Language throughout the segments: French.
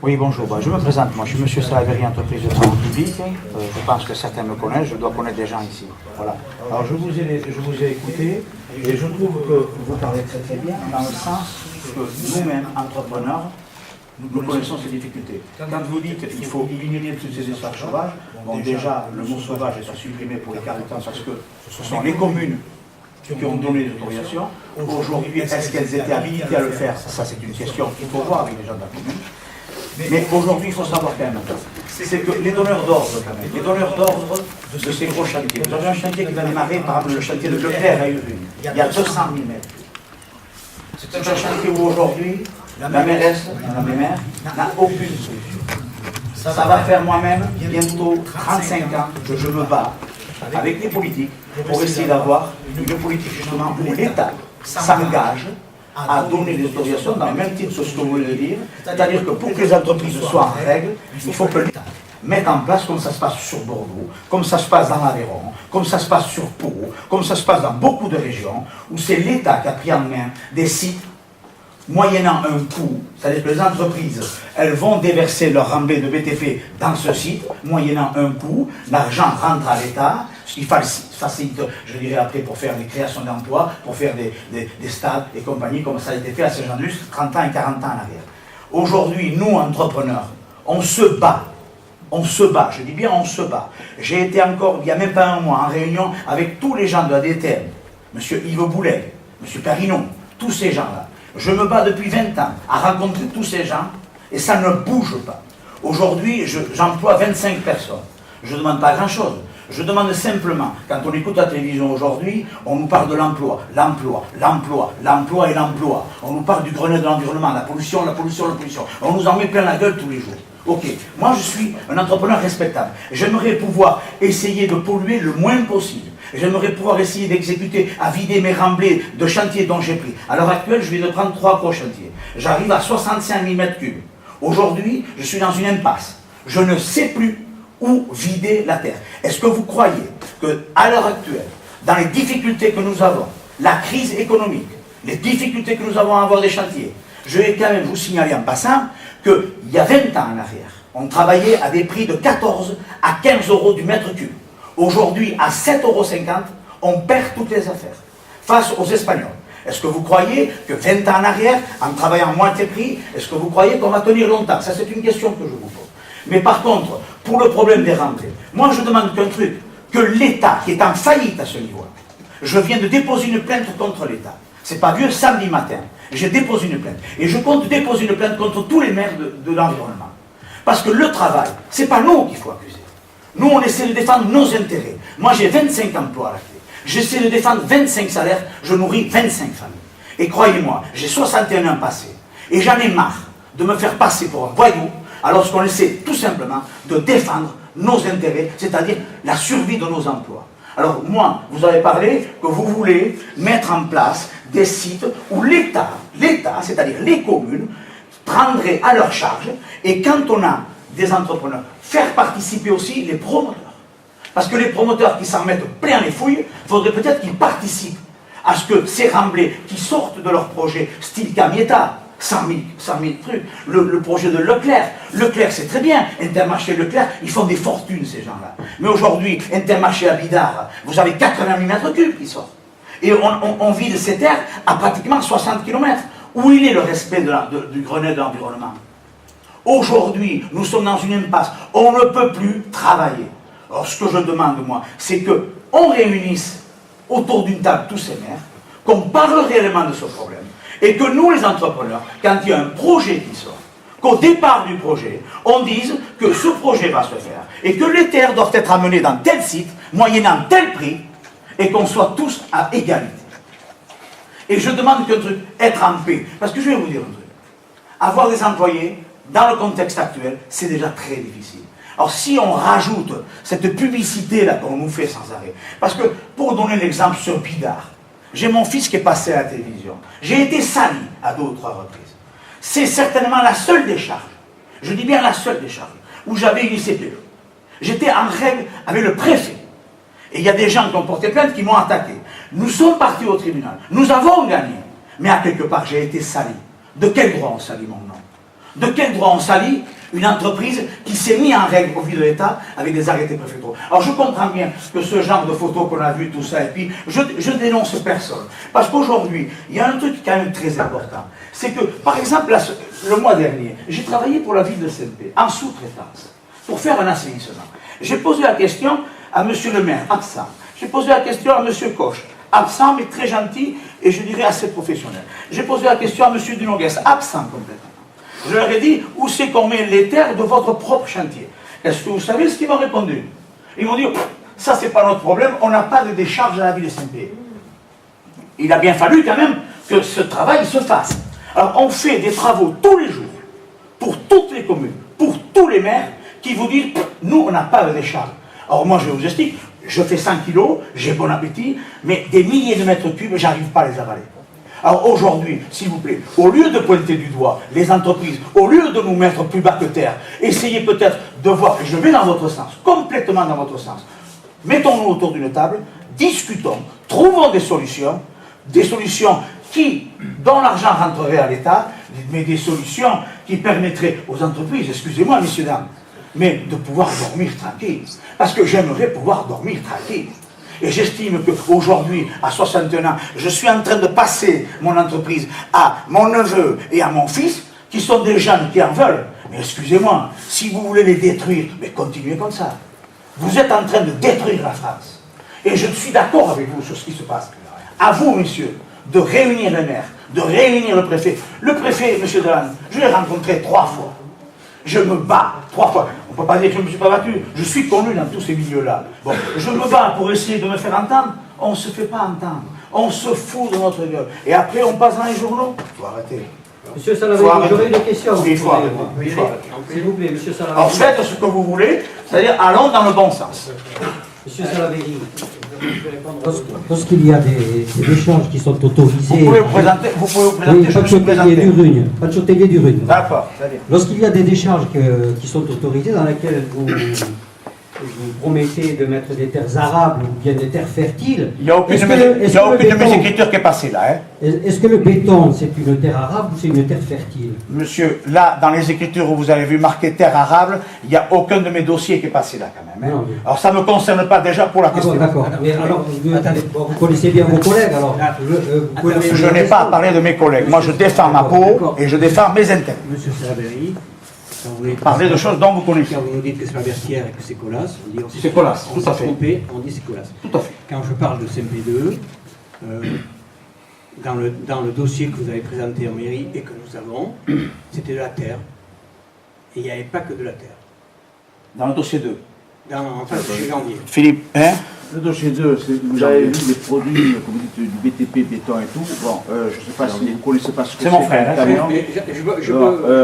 Oui, bonjour. Je me présente. Moi, je suis M. Salaberry, entreprise de travaux publics. Je pense que certains me connaissent. Je dois connaître des gens ici. Voilà. Alors, je vous ai écouté et je trouve que vous parlez très très bien dans le sens que nous-mêmes, entrepreneurs, nous connaissons ces difficultés. Quand vous dites qu'il faut éliminer tous ces espaces sauvages, bon, déjà, le mot sauvage est supprimé pour les quarts de temps parce que ce sont les communes qui ont donné l'autorisation. Aujourd'hui, est-ce qu'elles étaient habilitées à le faire? Ça, c'est une question qu'il faut voir avec les gens de la commune. Mais aujourd'hui, il faut savoir quand même, c'est que les donneurs d'ordre, les donneurs d'ordre de ces gros chantiers, vous avez un chantier qui va démarrer, par exemple le chantier de Leclerc à Urune, il y a 200 000 mètres. C'est un chantier où aujourd'hui, la mairesse, la maire, n'a aucune solution. Ça va faire moi-même bientôt 35 ans que je me bats avec les politiques pour essayer d'avoir une politique justement où l'État s'engage à donner des autorisations dans le même titre que ce que vous voulez dire, c'est-à-dire que pour que les entreprises soient en règle, il faut que l'État mette en place comme ça se passe sur Bordeaux, comme ça se passe dans l'Aveyron, comme ça se passe sur Pau, comme ça se passe dans beaucoup de régions, où c'est l'État qui a pris en main des sites moyennant un coût, c'est-à-dire que les entreprises, elles vont déverser leur remblai de BTP dans ce site, moyennant un coût, l'argent rentre à l'État, ce qui facilite, je dirais après, pour faire des créations d'emplois, pour faire des stades et compagnie, comme ça a été fait à Saint-Jean-de-Luz 30 ans et 40 ans en arrière. Aujourd'hui, nous, entrepreneurs, on se bat, je dis bien on se bat. J'ai été encore, il n'y a même pas un mois, en réunion avec tous les gens de la DTM, M. Yves Boulet, M. Perrinon, tous ces gens-là. Je me bats depuis 20 ans à rencontrer tous ces gens et ça ne bouge pas. Aujourd'hui, j'emploie 25 personnes. Je ne demande pas grand-chose. Je demande simplement, quand on écoute la télévision aujourd'hui, on nous parle de l'emploi, l'emploi, l'emploi, l'emploi et l'emploi. On nous parle du Grenelle de l'environnement, la pollution, la pollution, la pollution. On nous en met plein la gueule tous les jours. Ok, moi je suis un entrepreneur respectable. J'aimerais pouvoir essayer de polluer le moins possible. J'aimerais pouvoir essayer d'exécuter, à vider mes remblais de chantiers dont j'ai pris. À l'heure actuelle, je viens de prendre 3 gros chantiers. J'arrive à 65 000 m3. Aujourd'hui, je suis dans une impasse. Je ne sais plus où vider la terre. Est-ce que vous croyez qu'à l'heure actuelle, dans les difficultés que nous avons, la crise économique, les difficultés que nous avons à avoir des chantiers, je vais quand même vous signaler en passant qu'il y a 20 ans en arrière, on travaillait à des prix de 14 à 15 euros du mètre cube. Aujourd'hui, à 7,50 euros, on perd toutes les affaires face aux Espagnols. Est-ce que vous croyez que 20 ans en arrière, en travaillant à moitié prix, est-ce que vous croyez qu'on va tenir longtemps? Ça, c'est une question que je vous pose. Mais par contre, pour le problème des remblais, moi je demande qu'un truc, que l'État, qui est en faillite à ce niveau-là, je viens de déposer une plainte contre l'État. C'est pas vieux, samedi matin, j'ai déposé une plainte. Et je compte déposer une plainte contre tous les maires de l'environnement. Parce que le travail, c'est pas nous qu'il faut accuser. Nous, on essaie de défendre nos intérêts. Moi, j'ai 25 emplois à la clé. J'essaie de défendre 25 salaires, je nourris 25 familles. Et croyez-moi, j'ai 61 ans passés. Et j'en ai marre de me faire passer pour un voyou, alors qu'on essaie tout simplement de défendre nos intérêts, c'est-à-dire la survie de nos emplois. Alors moi, vous avez parlé que vous voulez mettre en place des sites où l'État, c'est-à-dire les communes, prendrait à leur charge, et quand on a des entrepreneurs, faire participer aussi les promoteurs. Parce que les promoteurs qui s'en mettent plein les fouilles, il faudrait peut-être qu'ils participent à ce que ces remblais qui sortent de leur projet, style Camietta, 100 000 trucs, le projet de Leclerc. Leclerc, c'est très bien. Intermarché Leclerc, ils font des fortunes, ces gens-là. Mais aujourd'hui, Intermarché à Bidart, vous avez 80 000 m3 qui sortent. Et on vide ces terres à pratiquement 60 km. Où il est le respect du Grenelle de l'environnement? Aujourd'hui, nous sommes dans une impasse. On ne peut plus travailler. Alors, ce que je demande, moi, c'est qu'on réunisse autour d'une table tous ces maires, qu'on parle réellement de ce problème, et que nous, les entrepreneurs, quand il y a un projet qui sort, qu'au départ du projet, on dise que ce projet va se faire, et que les terres doivent être amenées dans tel site, moyennant tel prix, et qu'on soit tous à égalité. Et je demande qu'un truc, être en paix. Parce que je vais vous dire un truc. Avoir des employés, dans le contexte actuel, c'est déjà très difficile. Alors si on rajoute cette publicité-là qu'on nous fait sans arrêt, parce que, pour donner l'exemple sur Bidart, j'ai mon fils qui est passé à la télévision. J'ai été sali à 2 ou 3 reprises. C'est certainement la seule décharge, je dis bien la seule décharge, où j'avais une ICPE. J'étais en règle avec le préfet. Et il y a des gens qui ont porté plainte qui m'ont attaqué. Nous sommes partis au tribunal. Nous avons gagné. Mais à quelque part, j'ai été sali. De quel droit on salit mon nom? De quel droit on salit une entreprise qui s'est mise en règle au profit de l'État avec des arrêtés préfectoraux? Alors je comprends bien que ce genre de photos qu'on a vu, tout ça, et puis je dénonce personne. Parce qu'aujourd'hui, il y a un truc quand même très important. C'est que, par exemple, le mois dernier, j'ai travaillé pour la ville de Saint-Pé, en sous-traitance, pour faire un assainissement. J'ai posé la question à monsieur le maire, absent. J'ai posé la question à monsieur Koch, absent mais très gentil, et je dirais assez professionnel. J'ai posé la question à monsieur Dunogues, absent complètement. Je leur ai dit, où c'est qu'on met les terres de votre propre chantier? Est-ce que vous savez ce qu'ils m'ont répondu? Ils m'ont dit, ça c'est pas notre problème, on n'a pas de décharge à la ville de Saint-Pé. Il a bien fallu quand même que ce travail se fasse. Alors on fait des travaux tous les jours, pour toutes les communes, pour tous les maires, qui vous disent, nous on n'a pas de décharge. Alors moi je vous explique, je fais 100 kilos, j'ai bon appétit, mais des milliers de mètres cubes, j'arrive pas à les avaler. Alors aujourd'hui, s'il vous plaît, au lieu de pointer du doigt les entreprises, au lieu de nous mettre plus bas que terre, essayez peut-être de voir, et je vais dans votre sens, complètement dans votre sens, mettons-nous autour d'une table, discutons, trouvons des solutions qui, dont l'argent rentrerait à l'État, mais des solutions qui permettraient aux entreprises, excusez-moi messieurs, dames, mais de pouvoir dormir tranquille. Parce que j'aimerais pouvoir dormir tranquille. Et j'estime qu'aujourd'hui, à 61 ans, je suis en train de passer mon entreprise à mon neveu et à mon fils, qui sont des jeunes qui en veulent. Mais excusez-moi, si vous voulez les détruire, mais continuez comme ça. Vous êtes en train de détruire la France. Et je suis d'accord avec vous sur ce qui se passe. À vous, messieurs, de réunir les maires, de réunir le préfet. Le préfet, monsieur Delanne, je l'ai rencontré 3 fois. Je me bats 3 fois. On ne peut pas dire que je ne me suis pas battu. Je suis connu dans tous ces milieux-là. Bon, je me bats pour essayer de me faire entendre. On ne se fait pas entendre. On se fout de notre gueule. Et après, on passe dans les journaux. Il faut arrêter. Monsieur Salaverry, j'aurais une question. Oui, il faut arrêter. S'il vous plaît, monsieur Salaverry. Alors faites ce que vous voulez, c'est-à-dire allons dans le bon sens. Monsieur Salaverry, lorsqu'il y a des échanges qui sont autorisés... Vous pouvez vous présenter, oui, Pacciotelier du Rune. D'accord, très bien. Lorsqu'il y a des décharges qui sont autorisées, dans lesquelles vous promettez de mettre des terres arables ou bien des terres fertiles... Il n'y a aucune de mes écritures qui est passée là. Hein. Est-ce que le béton, c'est une terre arabe ou c'est une terre fertile? Monsieur, là, dans les écritures où vous avez vu marqué terre arable, il n'y a aucun de mes dossiers qui est passé là quand même. Hein. Non, mais... Alors ça ne me concerne pas déjà pour la question. Bon, d'accord. Mais alors, vous connaissez bien vos collègues, alors je n'ai pas à parler de mes collègues. Moi, je défends ma peau et je défends mes intérêts. Monsieur Salaverry, parler de choses dont vous connaissez. Quand vous nous dites que c'est la Bertière et que c'est Colas, on dit c'est Colas, tout à fait. Trompé, on dit c'est Colas. Tout à fait. Quand je parle de CMP2, dans le dossier que vous avez présenté en mairie et que nous avons, c'était de la terre. Et il n'y avait pas que de la terre. Dans le dossier 2. En face de chez Janvier. Philippe, hein? Le dossier 2, vous avez vu les produits, comme vous dites, du BTP, béton et tout. Bon, je ne sais pas si vous ne connaissez pas ce que c'est. C'est mon frère.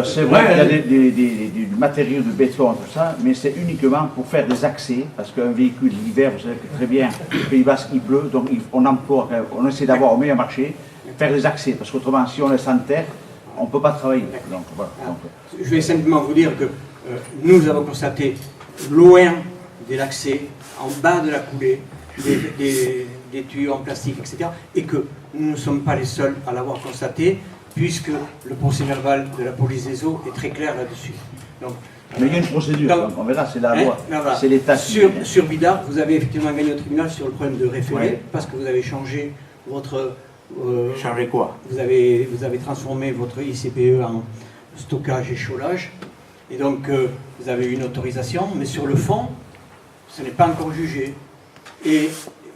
C'est vrai qu'il y a du matériau de béton et tout ça, mais c'est uniquement pour faire des accès, parce qu'un véhicule l'hiver, vous savez que très bien, au Pays Basque, il pleut, donc on essaie d'avoir au meilleur marché, faire des accès, parce qu'autrement, si on est sans terre, on ne peut pas travailler. Donc, voilà. Je vais simplement vous dire que nous avons constaté loin de l'accès, en bas de la coulée, des tuyaux en plastique, etc. Et que nous ne sommes pas les seuls à l'avoir constaté, puisque le procès-verbal de la police des eaux est très clair là-dessus. Mais il y a une procédure, donc, on verra, c'est la loi, c'est l'État qui... Sur Bidart, vous avez effectivement gagné au tribunal sur le problème de référé, parce que vous avez changé votre... Changer quoi? Vous avez transformé votre ICPE en stockage et chaulage, et donc vous avez eu une autorisation, mais sur le fond, ce n'est pas encore jugé. Et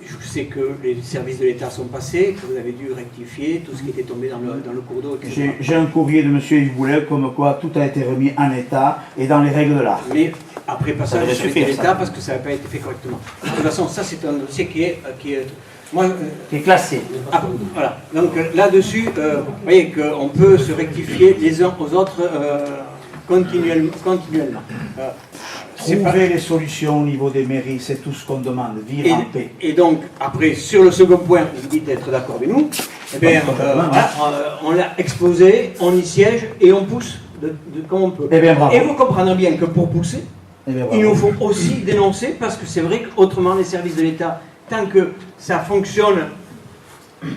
je sais que les services de l'État sont passés, que vous avez dû rectifier tout ce qui était tombé dans le cours d'eau. J'ai un courrier de M. Yves Boulet comme quoi tout a été remis en état et dans les règles de l'art. Mais après passage avec l'État parce que ça n'a pas été fait correctement. De toute façon, ça c'est un dossier qui est classé. Voilà. Donc là-dessus, vous voyez qu'on peut se rectifier les uns aux autres continuellement. Trouver les solutions au niveau des mairies, c'est tout ce qu'on demande, vivre en paix. Et donc, après, sur le second point, vous dites d'être d'accord avec nous, eh bien, on l'a exposé, on y siège et on pousse comme on peut. Eh bien, et vous comprendrez bien que pour pousser, il nous faut aussi dénoncer, parce que c'est vrai qu'autrement, les services de l'État, tant que ça fonctionne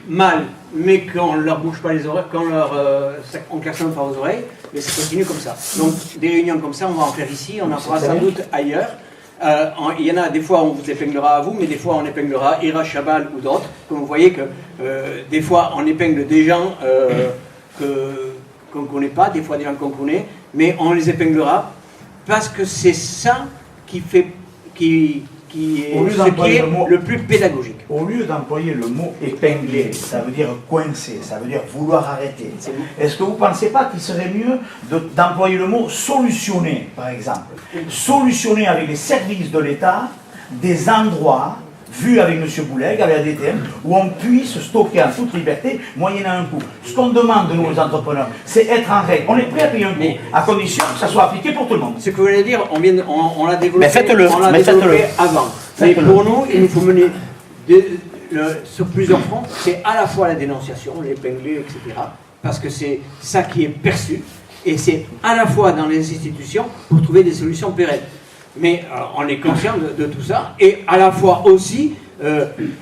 mal, mais qu'on ne leur bouge pas les oreilles, on ne klaxonne pas aux oreilles, mais ça continue comme ça. Donc des réunions comme ça, on va en faire ici, on en fera sans doute ailleurs. Il y en a des fois on vous épinglera à vous, mais des fois on épinglera Ira Chabal ou d'autres. Comme vous voyez que des fois on épingle des gens qu'on ne connaît pas, des fois des gens qu'on connaît, mais on les épinglera parce que c'est ça qui est ce qui est le plus pédagogique. Au lieu d'employer le mot épingler, ça veut dire coincer, ça veut dire vouloir arrêter. Est-ce que vous ne pensez pas qu'il serait mieux d'employer le mot solutionner, par exemple? Solutionner avec les services de l'État des endroits vus avec M. Bouleg, avec la DTM, où on puisse stocker en toute liberté, moyennant un coût. Ce qu'on demande de nous, les entrepreneurs, c'est être en règle. On est prêt à payer un coût, à condition que ça soit appliqué pour tout le monde. Ce que vous voulez dire, on l'a développé, Mais faites-le, on l'a développé avant. Mais pour nous, il nous faut mener sur plusieurs fronts. C'est à la fois la dénonciation, l'épingler, etc. Parce que c'est ça qui est perçu. Et c'est à la fois dans les institutions pour trouver des solutions pérennes. Mais on est conscient de tout ça, et à la fois aussi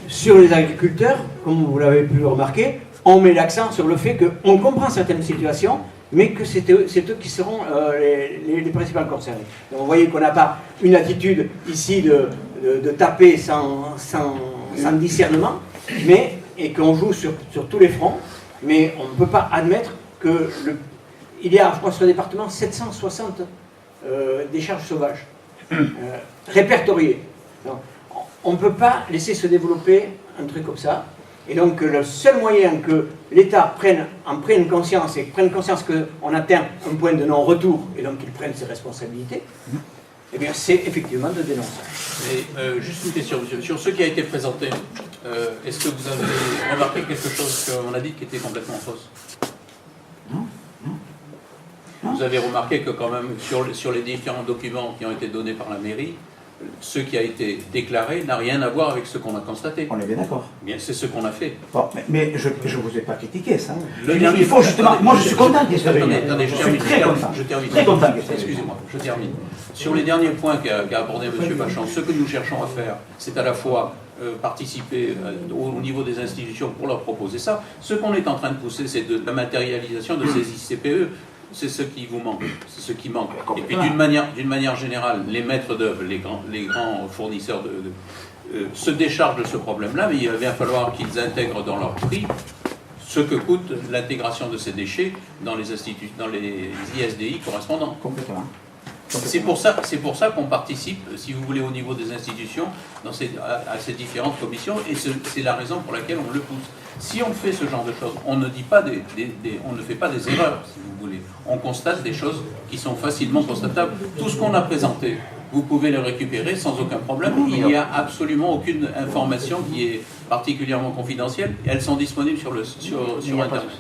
sur les agriculteurs, comme vous l'avez pu le remarquer, on met l'accent sur le fait qu'on comprend certaines situations, mais que c'est eux qui seront les principales concernées. Donc vous voyez qu'on n'a pas une attitude ici de taper sans discernement, et qu'on joue sur tous les fronts, mais on ne peut pas admettre il y a, je crois, sur le département, 760 décharges sauvages. Répertorié. Donc, on ne peut pas laisser se développer un truc comme ça. Et donc le seul moyen que l'État en prenne conscience, et prenne conscience qu'on atteint un point de non-retour, et donc qu'il prenne ses responsabilités, eh bien c'est effectivement de dénoncer. Et, juste une question, monsieur. Sur ce qui a été présenté, est-ce que vous avez remarqué quelque chose qu'on a dit qui était complètement fausse? Non. Vous avez remarqué que quand même, sur les différents documents qui ont été donnés par la mairie, ce qui a été déclaré n'a rien à voir avec ce qu'on a constaté. On est bien d'accord. Bien, c'est ce qu'on a fait. Bon, mais je ne vous ai pas critiqué ça. Il faut justement. Moi, je suis content qu'il y ait ce réunion. Attendez, je suis très content. Je termine. Très content qu'il y ait ce réunion. Excusez-moi, je termine. Sur les derniers points qu'a abordé M. Bachand, ce que nous cherchons à faire, c'est à la fois participer au niveau des institutions pour leur proposer ça. Ce qu'on est en train de pousser, c'est de la matérialisation de ces ICPE. C'est ce qui vous manque, c'est ce qui manque. Et puis d'une manière générale, les maîtres d'œuvre, les grands fournisseurs se déchargent de ce problème-là, mais il va bien falloir qu'ils intègrent dans leur prix ce que coûte l'intégration de ces déchets dans les ISDI correspondants. Complètement. C'est pour ça qu'on participe, si vous voulez, au niveau des institutions, à ces différentes commissions, et c'est la raison pour laquelle on le pousse. Si on fait ce genre de choses, on ne dit pas on ne fait pas des erreurs, si vous voulez. On constate des choses qui sont facilement constatables. Tout ce qu'on a présenté, vous pouvez le récupérer sans aucun problème. Il n'y a absolument aucune information qui est particulièrement confidentielle. Elles sont disponibles sur Internet.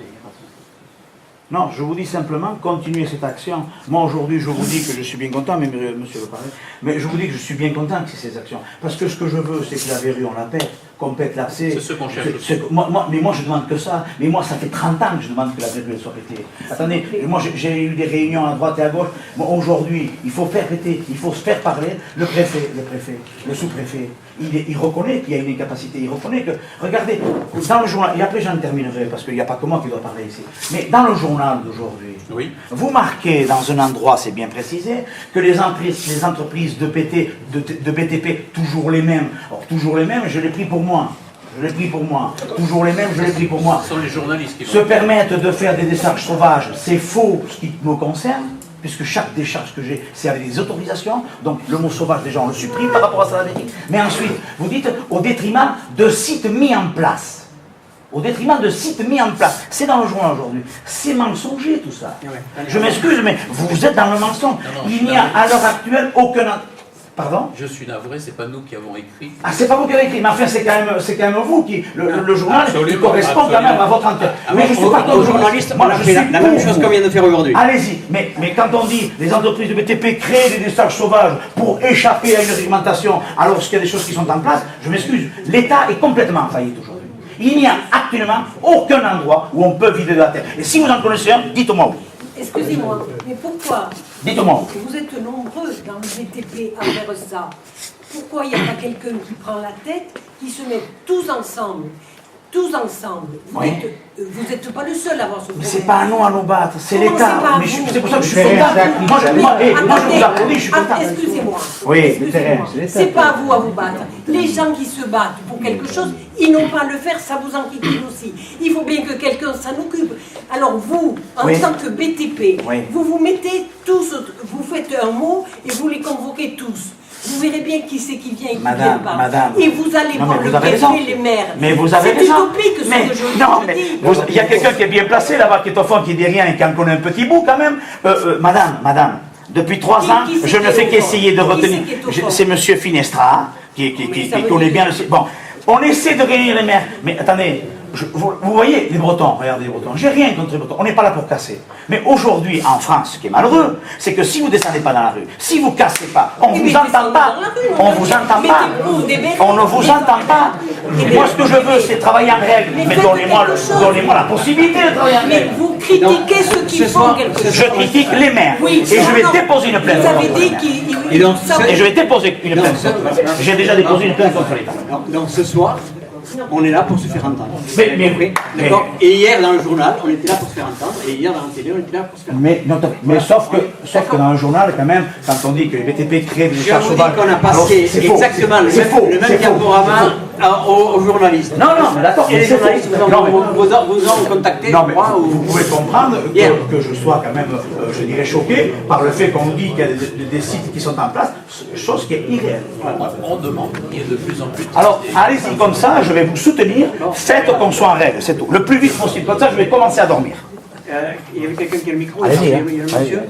Non, je vous dis simplement, continuez cette action. Moi, aujourd'hui, je vous dis que je suis bien content, mais monsieur le parrain, mais je vous dis que je suis bien content que c'est ces actions. Parce que ce que je veux, c'est que la verrue, on la pète, qu'on pète l'abcès. C'est ce qu'on cherche. Mais moi, je demande que ça. Mais moi, ça fait 30 ans que je demande que la verrue soit pétée. Attendez, moi, j'ai eu des réunions à droite et à gauche. Aujourd'hui, il faut faire péter, il faut se faire parler. Le préfet, le sous-préfet, il reconnaît qu'il y a une incapacité. Il reconnaît que, regardez, dans le journal, et après j'en terminerai, parce qu'il n'y a pas que moi qui dois parler ici, mais dans le journal d'aujourd'hui, oui. Vous marquez dans un endroit, c'est bien précisé, que les entreprises de BTP, toujours les mêmes. Or, toujours les mêmes, je l'ai pris pour moi. Toujours les mêmes, je l'ai pris pour moi. Ce sont les journalistes qui se permettent de faire des décharges sauvages, c'est faux ce qui me concerne, puisque chaque décharge que j'ai, c'est avec des autorisations. Donc le mot sauvage, déjà, on le supprime par rapport à ça. Mais ensuite, vous dites au détriment de sites mis en place. Au détriment de sites mis en place. C'est dans le journal aujourd'hui. C'est mensonger tout ça. Je m'excuse, mais vous êtes dans le mensonge. Il n'y a à l'heure actuelle aucun... Pardon? Je suis navré, c'est pas nous qui avons écrit. Ah, c'est pas vous qui avez écrit, mais enfin, c'est quand même vous qui. Le journal qui correspond quand même à votre enquête. Mais je suis pas comme journaliste, moi, je fais la même chose qu'on vient de faire aujourd'hui. Allez-y, mais quand on dit les entreprises de BTP créent des décharges sauvages pour échapper à une réglementation, alors qu'il y a des choses qui sont en place, je m'excuse, l'État est complètement en faillite aujourd'hui. Il n'y a actuellement aucun endroit où on peut vider de la terre. Et si vous en connaissez un, dites-moi où. Excusez-moi, mais pourquoi? Dites-moi. Vous êtes nombreux dans le BTP à faire ça. Pourquoi il n'y a pas quelqu'un qui prend la tête, qui se met tous ensemble, tous ensemble. Vous Oui. n'êtes pas le seul à avoir ce Mais problème. c'est pas à nous à nous battre, c'est Comment l'État. c'est pas à Mais vous c'est pour ça que je suis Mais content. Jacques, Moi, je vous applaudis, je suis content. Excusez-moi. Oui, le terrain, c'est l'État. C'est pas à vous à vous battre. Les gens qui se battent pour quelque chose, ils n'ont pas à le faire, ça vous enquiquine aussi. Il faut bien que quelqu'un s'en occupe. Alors vous, en Oui. tant que BTP, Oui. vous vous mettez tous, vous faites un mot et vous les convoquez tous. Vous verrez bien qui c'est qui vient et qui ne vient pas. Madame. Et vous allez Non, mais voir vous le avez préfet, raison. les maires. Mais vous avez C'est raison. utopique ce Mais que je non, je mais dis. il y a quelqu'un qui est bien placé là-bas, qui est au fond, qui dit rien et qui en connaît un petit bout quand même. Madame, depuis 3 Qui ans, c'est je qui ne est fais au qu'essayer de fond? Qui retenir. c'est qui est au fond? C'est Monsieur Finestra, qui ça veut connaît dire- bien le. Bon, on essaie de réunir les maires. Mais attendez, vous voyez les Bretons, regardez les Bretons. J'ai rien contre les Bretons, on n'est pas là pour casser. Mais aujourd'hui, en France, ce qui est malheureux, c'est que si vous descendez pas dans la rue, si vous cassez pas, on Mais vous descendez entend pas. dans la rue, On vous entend mettez-vous pas. des bénévoles. On ne vous entend pas. Moi, ce que je veux, c'est travailler en règle. Mais Mais faites donnez-moi quelque chose. donnez-moi la possibilité de travailler en Mais règle. vous critiquez ceux qui ce font soir, quelque chose. Je critique les maires. Oui, Et je vais non, déposer une plainte Vous avez contre les dit maires. qu'ils... Et donc, Et je vais déposer une plainte contre les maires. J'ai déjà déposé une plainte contre l'État. Donc ce soir, on est là pour se faire entendre. Mais- D'accord. Et hier dans le journal, on était là pour se faire entendre. Et hier dans la télé, on était là pour se faire entendre. Mais sauf que dans un journal, quand même, quand on dit que les BTP créent des Je charges vous dis sauvages. qu'on a alors, passé c'est faux. exactement le C'est même, faux, le même c'est faux. diaporama aux journalistes. Non, mais d'accord. Et mais les c'est journalistes faux. vous Non, mais- ont contacté, Non, mais moi, vous ou... pouvez comprendre Hier. que je sois quand même, je dirais, choqué par le fait qu'on dit qu'il y a des sites qui sont en place, chose qui est irréelle. On demande qu'il y ait de plus en plus de Alors, allez-y comme ça, je vais vous soutenir, faites qu'on soit en règle, c'est tout. Le plus vite possible, comme ça je vais commencer à dormir. Il y avait quelqu'un qui a le micro. Allez-y, il y a hein. il y a le Allez-y. monsieur.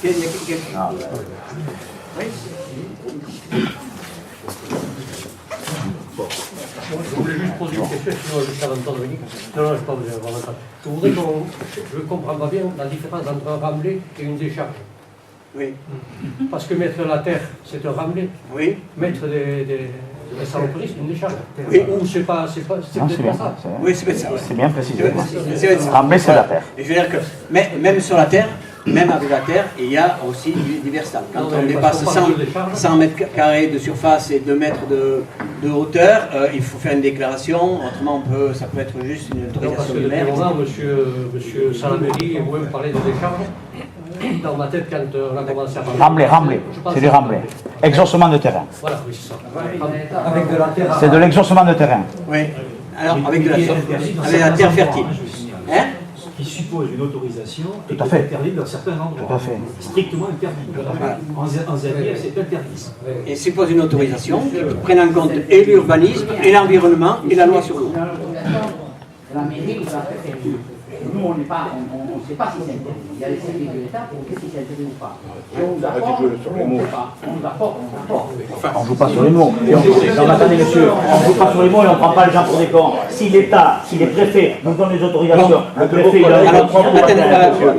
Il y a quelqu'un. Oui. Je voulais juste poser une question, sinon je savais entendre venir. Non, je ne pas vous avoir entendu. Je voudrais qu'on. Je ne comprends pas bien la différence entre un remblai et une décharge. Oui. Parce que mettre la terre, c'est un remblai. Oui. Mettre des saloperies, c'est une décharge. Oui. Ou c'est pas, peut-être pas ça. Oui, c'est ça. C'est bien précisé. C'est ça. Rembler, c'est la terre. Et je veux dire que même sur la terre, même avec la terre, il y a aussi du versal. Quand Non, on mais dépasse parce qu'on parle de décharge. 100 mètres carrés de surface et 2 mètres de hauteur, il faut faire une déclaration. Autrement, ça peut être juste une Non, parce autorisation que du depuis maire. un moment, monsieur Salameli et vous-même parlez de décharge. Dans ma tête, quand on a commencé à parler. Rembler, je pense c'est du à rembler. Exaucement de terrain. Voilà, oui, c'est ça. Avec de la terre. C'est de l'exaucement de terrain. Oui. Alors, avec de la terre, avec la terre fertile. Hein? Qui suppose une autorisation et Tout à qui fait. est interdit dans certains endroits. Tout à fait. Strictement interdit. Voilà. En Zaire, c'est interdit. Et suppose une autorisation qui prenne en compte et l'urbanisme, et l'environnement, et la loi sur l'eau. La mairie vous a fait faire. Nous, on ne sait pas si c'est interdit. Il y a les services de l'État pour dire si c'est interdit ou pas. Et on nous apporte, on ne sait pas. On nous apporte, on nous apporte. On ne joue pas sur les mots. Non, mais attendez, monsieur, on ne joue pas sur les mots et on ne prend pas les gens pour des cons. Si l'État, si les préfets nous donnent les autorisations, le préfet, il a Alors, attendez,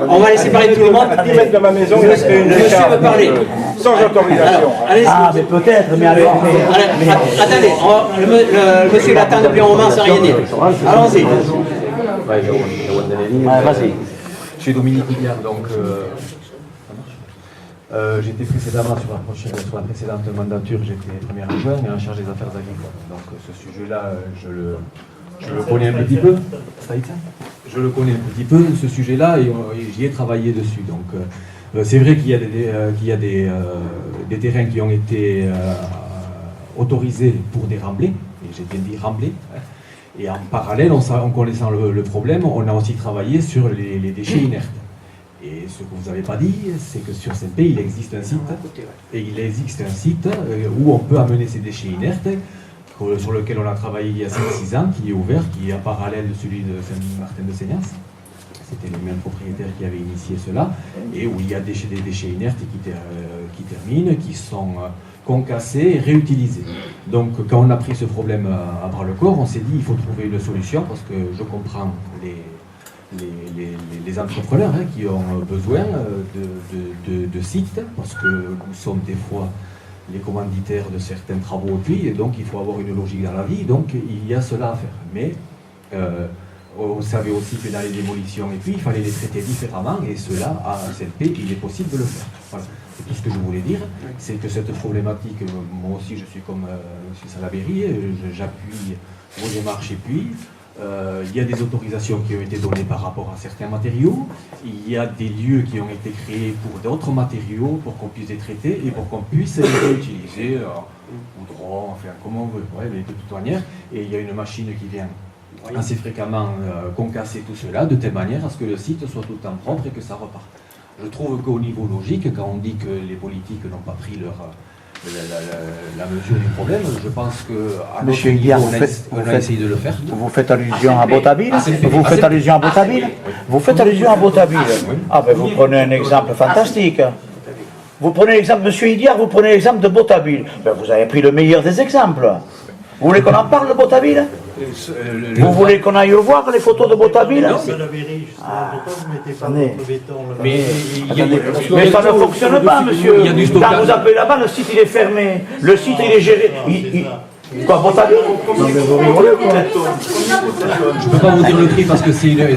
on va laisser parler tout le monde. 10 mètres de ma maison, il reste une Le monsieur décharge, veut parler. sans autorisation. Allez-y. Ah, mais peut-être, mais alors. Allez, attendez, le monsieur l'attend depuis un moment sans rien dire. Allons-y. Ouais, vas-y. Je suis Dominique Higuer, donc j'étais précédemment sur la précédente mandature, j'étais premier adjoint et en charge des affaires agricoles. Donc ce sujet-là, je le connais un petit peu. Je le connais un petit peu, ce sujet-là, et j'y ai travaillé dessus. Donc c'est vrai qu'il y a des terrains qui ont été autorisés pour des remblais, et j'ai bien dit remblais. Et en parallèle, en connaissant le problème, on a aussi travaillé sur les déchets inertes. Et ce que vous n'avez pas dit, c'est que sur Saint-Pé, il existe un site, où on peut amener ces déchets inertes, sur lequel on a travaillé il y a 5-6 ans, qui est ouvert, qui est en parallèle de celui de Saint-Martin-de-Sénas. C'était les mêmes propriétaires qui avaient initié cela, et où il y a des déchets inertes qui terminent, qui sont concassés et réutilisés. Donc quand on a pris ce problème à bras le corps, on s'est dit il faut trouver une solution, parce que je comprends les entrepreneurs qui ont besoin de sites, parce que nous sommes des fois les commanditaires de certains travaux au puits, et donc il faut avoir une logique dans la vie, donc il y a cela à faire. Mais vous savez aussi que dans les démolitions et puis il fallait les traiter différemment, et cela, à CLP, il est possible de le faire. Voilà. Et tout ce que je voulais dire, c'est que cette problématique, moi aussi je suis comme M. Salaberry, j'appuie vos démarches et puis il y a des autorisations qui ont été données par rapport à certains matériaux, il y a des lieux qui ont été créés pour d'autres matériaux pour qu'on puisse les traiter et pour qu'on puisse les réutiliser goudron, enfin comme on veut, ouais, mais de toute manière, et il y a une machine qui vient assez fréquemment concasser tout cela de telle manière à ce que le site soit tout le temps propre et que ça repart. Je trouve qu'au niveau logique, quand on dit que les politiques n'ont pas pris la mesure du problème, je pense que Monsieur Hilliard, on a essayé de le faire. Vous faites allusion à Bottaville? Vous faites allusion à Bottaville? Vous faites allusion à Bottaville? Ah ben vous prenez un exemple fantastique. Vous prenez l'exemple, Monsieur Hilliard, vous prenez l'exemple de Bottaville. Ben vous avez pris le meilleur des exemples. Vous voulez qu'on en parle de Bottaville? Vous voulez qu'on aille voir les photos de Bottaville? Mais ça ne fonctionne pas, monsieur. Quand vous appelez là-bas, le site il est fermé. Le site il est géré. Quoi, Bottaville? Je ne peux pas vous dire le prix parce que c'est une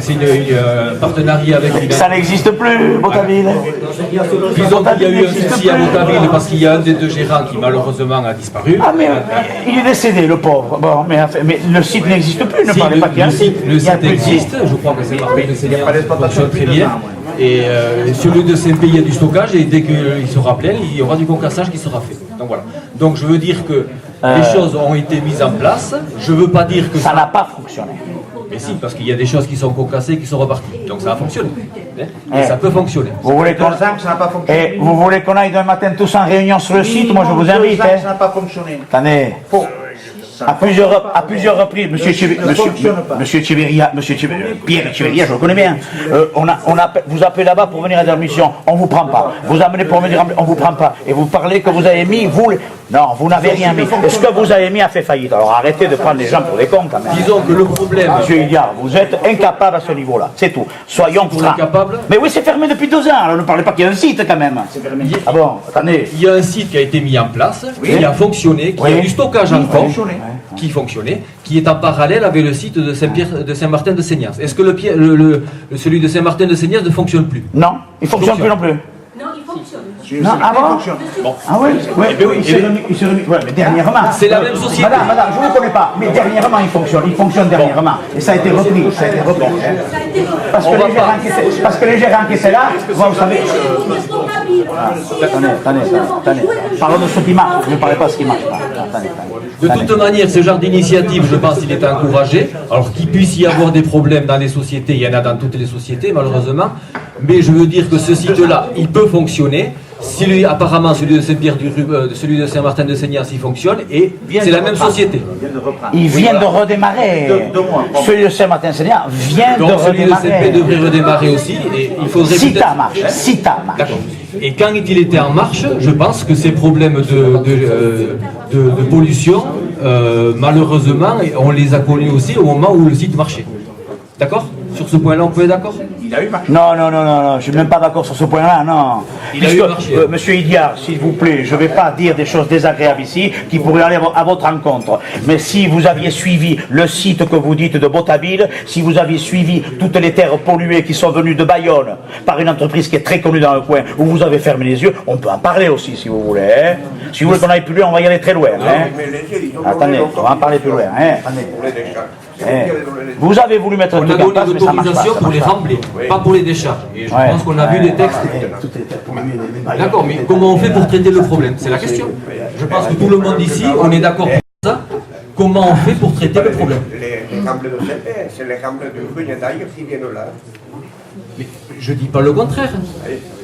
partenariat avec... Ça n'existe plus, Bottaville. Disons qu'il y a eu un souci à Bottaville parce qu'il y a un des deux gérants qui malheureusement a disparu. Ah mais il est décédé, le pauvre. Bon, mais le site n'existe plus, ne parlez pas qu'il y a un site. Le site existe, je crois que c'est Marseille de Seigneur, ça fonctionne très bien. Et sur le de CMP, il y a du stockage et dès qu'il sera plein, il y aura du concassage qui sera fait. Donc voilà. Donc je veux dire que les choses ont été mises en place. Je ne veux pas dire que ça n'a pas fonctionné. Mais si, parce qu'il y a des choses qui sont concassées, qui sont reparties. Donc ça a fonctionné. Et ça peut fonctionner. Vous voulez qu'on vous voulez qu'on aille d'un matin tous en réunion sur le site? Moi je vous invite. Ça n'a pas fonctionné. Attendez. À plusieurs reprises, Monsieur Echeverria, Pierre Echeverria, je le connais bien. Vous appelez là-bas pour venir à la mission, on ne vous prend pas. Vous amenez pour venir, on ne vous prend pas. Et vous parlez que vous avez mis, non, vous n'avez rien mis. Et ce que vous avez mis a fait faillite. Alors arrêtez de prendre les gens pour des cons quand même. Disons que le problème... Monsieur Hilliard, vous êtes incapable à ce niveau-là, c'est tout. Soyons francs. Incapable. Mais oui, c'est fermé depuis 2 ans, alors ne parlez pas qu'il y a un site quand même. Ah bon, attendez. Il y a un site qui a été mis en place, qui a fonctionné, qui a du stockage encore, qui fonctionnait, qui est en parallèle avec le site de Saint-Martin de Seignas. Est-ce que celui de Saint-Martin de Seignas ne fonctionne plus? Non, il ne fonctionne plus non plus. Non, il fonctionne. Non, bon. Ah oui, il s'est remis. Ouais, mais dernièrement. C'est la même société. Madame, je ne vous connais pas, mais dernièrement il fonctionne dernièrement. Et ça a été repris. Parce que les gérants qui étaient là, vous savez. Attendez. Parlons de ce qui marche, ne parlez pas de ce qui marche pas. De toute manière, ce genre d'initiative, je pense qu'il est encouragé. Alors qu'il puisse y avoir des problèmes dans les sociétés, il y en a dans toutes les sociétés, malheureusement. Mais je veux dire que ce site-là, il peut fonctionner. Apparemment, celui de Saint-Pierre-du-Rub, celui de Saint-Martin de Seignas, il fonctionne. Et c'est la même société. Il vient de redémarrer. Celui de Saint-Martin de Seignas vient de redémarrer. Celui de CP devrait redémarrer aussi. Et il faudrait Sita marche. D'accord. Et quand il était en marche, je pense que ces problèmes de pollution, malheureusement, on les a connus aussi au moment où le site marchait. D'accord? Sur ce point-là, on peut être d'accord? Il a eu marché. Non, je ne suis même pas d'accord sur ce point-là, non. Monsieur Hilliard, s'il vous plaît, je ne vais pas dire des choses désagréables ici qui pourraient aller à votre rencontre. Mais si vous aviez suivi le site que vous dites de Bottaville, si vous aviez suivi toutes les terres polluées qui sont venues de Bayonne par une entreprise qui est très connue dans le coin, où vous avez fermé les yeux, on peut en parler aussi si vous voulez. Hein. Si vous voulez qu'on aille plus loin, on va y aller très loin. Hein. Attendez, on va en parler plus loin. Hein. Attendez. Vous avez voulu mettre un truc en place, mais ça marche pas. Pour les rembler, pas pour les décharges. Et je pense qu'on a vu les textes. D'accord, mais comment on fait pour traiter le problème? C'est la question. Je pense que tout le monde ici, on est d'accord pour ça. Comment on fait pour traiter le problème? Les rembles de CP, c'est les rembles de Brugne d'ailleurs qui viennent là. Mais je dis pas le contraire.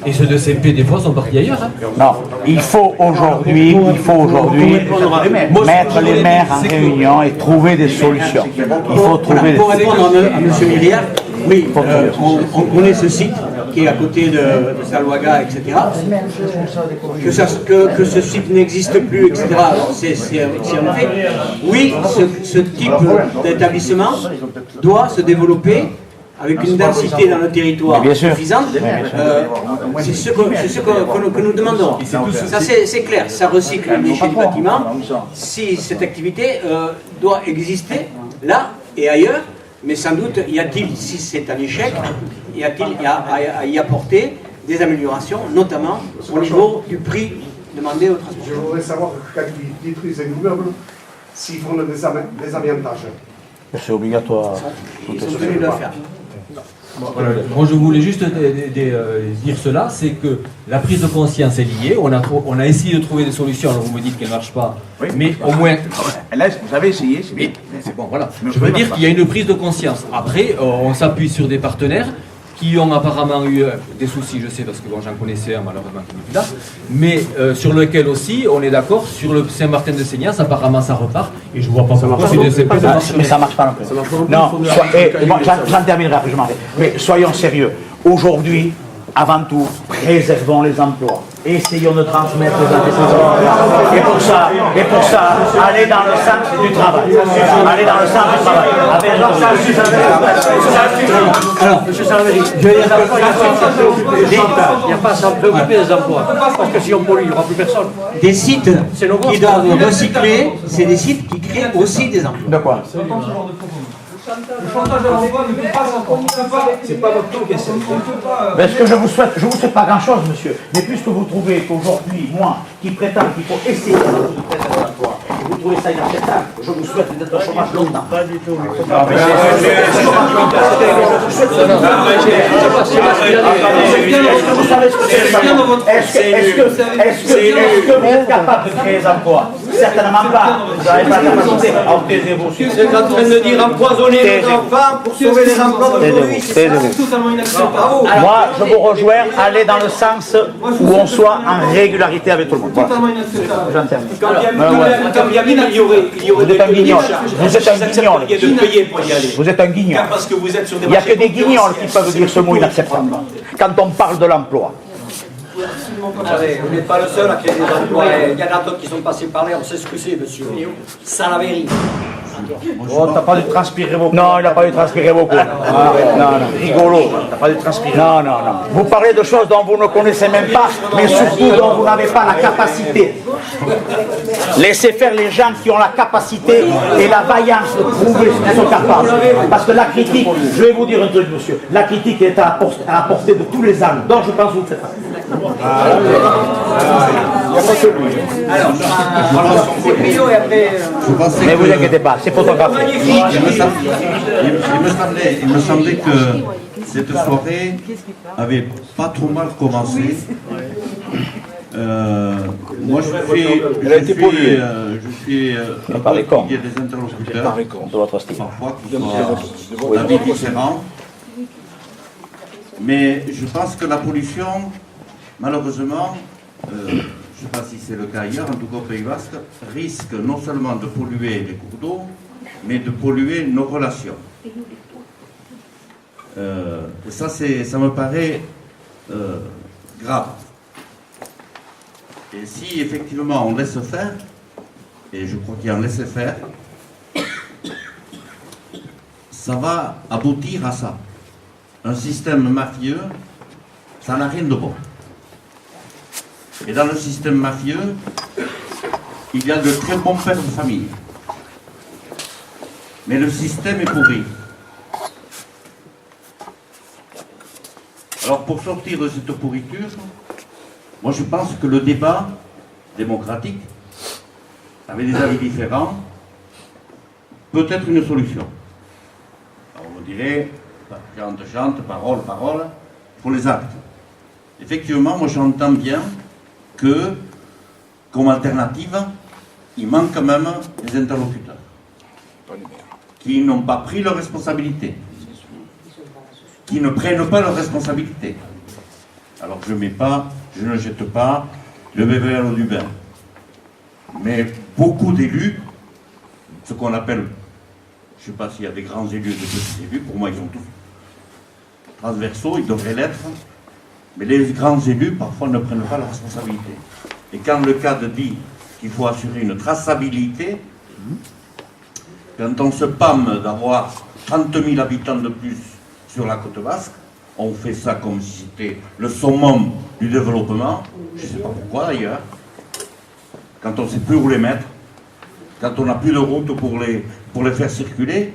Et ceux de CP, des fois, sont partis ailleurs. Non, il faut aujourd'hui mettre les maires en réunion et trouver des solutions. Il faut trouver des solutions. Pour répondre à M. Hilliard, oui, on connaît ce site qui est à côté de Salwaga, etc. Que ce site n'existe plus, etc. C'est un fait. Oui, ce type d'établissement doit se développer avec une densité dans le territoire suffisante. C'est ce que nous demandons. Ça c'est clair, ça recycle les déchets du bâtiment. Si cette activité doit exister là et ailleurs, mais sans doute y a-t-il, si c'est un échec, y a-t-il à y apporter des améliorations, notamment au niveau du prix demandé au transport. Je voudrais savoir, quand ils détruisent un immeuble, s'ils font des aménagements. C'est obligatoire. Ils sont tenus de le faire. Voilà. Moi, je voulais juste dire cela, c'est que la prise de conscience est liée. On a essayé de trouver des solutions. Alors vous me dites qu'elles ne marchent pas, Oui. mais au moins. Là, vous avez essayé, c'est bien. C'est bon, voilà. Je veux dire qu'il y a une prise de conscience. Après, on s'appuie sur des partenaires qui ont apparemment eu des soucis, je sais, parce que bon, j'en connaissais un malheureusement qui n'est plus là, mais sur lequel aussi, on est d'accord, sur le Saint-Martin-de-Seignas, apparemment ça repart, et je vois pas pourquoi c'est des Mais ça marche pas non plus. Non, moi, j'en terminerai après, je m'en vais. Mais soyons sérieux. Aujourd'hui, avant tout, préservons les emplois. Essayons de transmettre les emplois. Et pour ça, allez dans le sens du travail. Allez dans le sens du travail. Alors, M. Salaverry, il n'y a pas à s'en préoccuper des emplois. Parce que si on pollue, il n'y aura plus personne. Des sites qui doivent recycler, c'est des sites qui créent aussi des emplois. De quoi? Le chantage à l'emploi ne peut pas s'entendre. C'est pas votre tour qui essaie. Mais ce que je vous souhaite pas grand-chose, monsieur. Mais puisque vous trouvez qu'aujourd'hui, moi, qui prétends qu'il faut essayer de préserver l'emploi, vous trouvez ça inacceptable, je vous souhaite d'être au chômage longtemps. Pas du tout. Est-ce que vous êtes capable de créer des emplois? Certainement pas. Vous n'avez pas la capacité. Alors taisez-vous. C'est en train de dire empoisonner les enfants pour sauver les emplois d'aujourd'hui. C'est totalement inacceptable. Moi, je vous rejoins, allez dans le sens où on soit en régularité avec tout le monde. Voilà. Totalement inacceptable. J'en termine. Quand il y a mine, il y aurait Vous êtes un guignol. Vous êtes un guignol. de payer pour y aller. Vous êtes un guignol. Parce que vous êtes sur des Il n'y a que des guignols qui peuvent dire ce mot inacceptable. Quand on parle de l'emploi. Vous savez, vous n'êtes pas le seul à créer des emplois. Il y en a d'autres qui sont passés par là, on sait ce que c'est, monsieur. Salaverry. Oh, t'as pas dû transpirer beaucoup. Non, il n'a pas dû transpirer beaucoup. Non, rigolo. T'as pas dû transpirer. Non. Vous parlez de choses dont vous ne connaissez même pas, mais surtout dont vous n'avez pas la capacité. Laissez faire les gens qui ont la capacité et la vaillance de prouver ce qu'ils sont capables. Parce que la critique, je vais vous dire un truc, monsieur, la critique est à la portée de tous les âmes. Donc je pense que vous le faites pas. Il n'y a pas que lui. Alors, c'est Pio et après. Mais vous inquiétez pas, c'est photographié. Il me semblait que cette soirée avait pas trop mal commencé. Moi, je suis un collègue des interlocuteurs, parfois qui sont d'avis différents. Mais je pense que la pollution, malheureusement, je ne sais pas si c'est le cas ailleurs, en tout cas au Pays Basque, risque non seulement de polluer les cours d'eau, mais de polluer nos relations. Et ça me paraît grave. Et si effectivement on laisse faire, et je crois qu'il y a un laisser-faire, ça va aboutir à ça. Un système mafieux, ça n'a rien de bon. Et dans le système mafieux, il y a de très bons pères de famille. Mais le système est pourri. Alors pour sortir de cette pourriture, moi je pense que le débat démocratique, avec des avis différents, peut être une solution. Alors on dirait, chante, parole, pour les actes. Effectivement, moi j'entends bien que, comme alternative, il manque quand même des interlocuteurs qui n'ont pas pris leurs responsabilités, qui ne prennent pas leurs responsabilités. Alors je ne jette pas le bébé à l'eau du bain. Mais beaucoup d'élus, ce qu'on appelle, je ne sais pas s'il y a des grands élus et des petits élus, pour moi ils sont tous transversaux, ils devraient l'être, mais les grands élus parfois ne prennent pas leurs responsabilités. Et quand le cadre dit qu'il faut assurer une traçabilité, quand on se pâme d'avoir 30 000 habitants de plus sur la côte basque, on fait ça comme si c'était le summum du développement, je ne sais pas pourquoi d'ailleurs, quand on ne sait plus où les mettre, quand on n'a plus de route pour les faire circuler,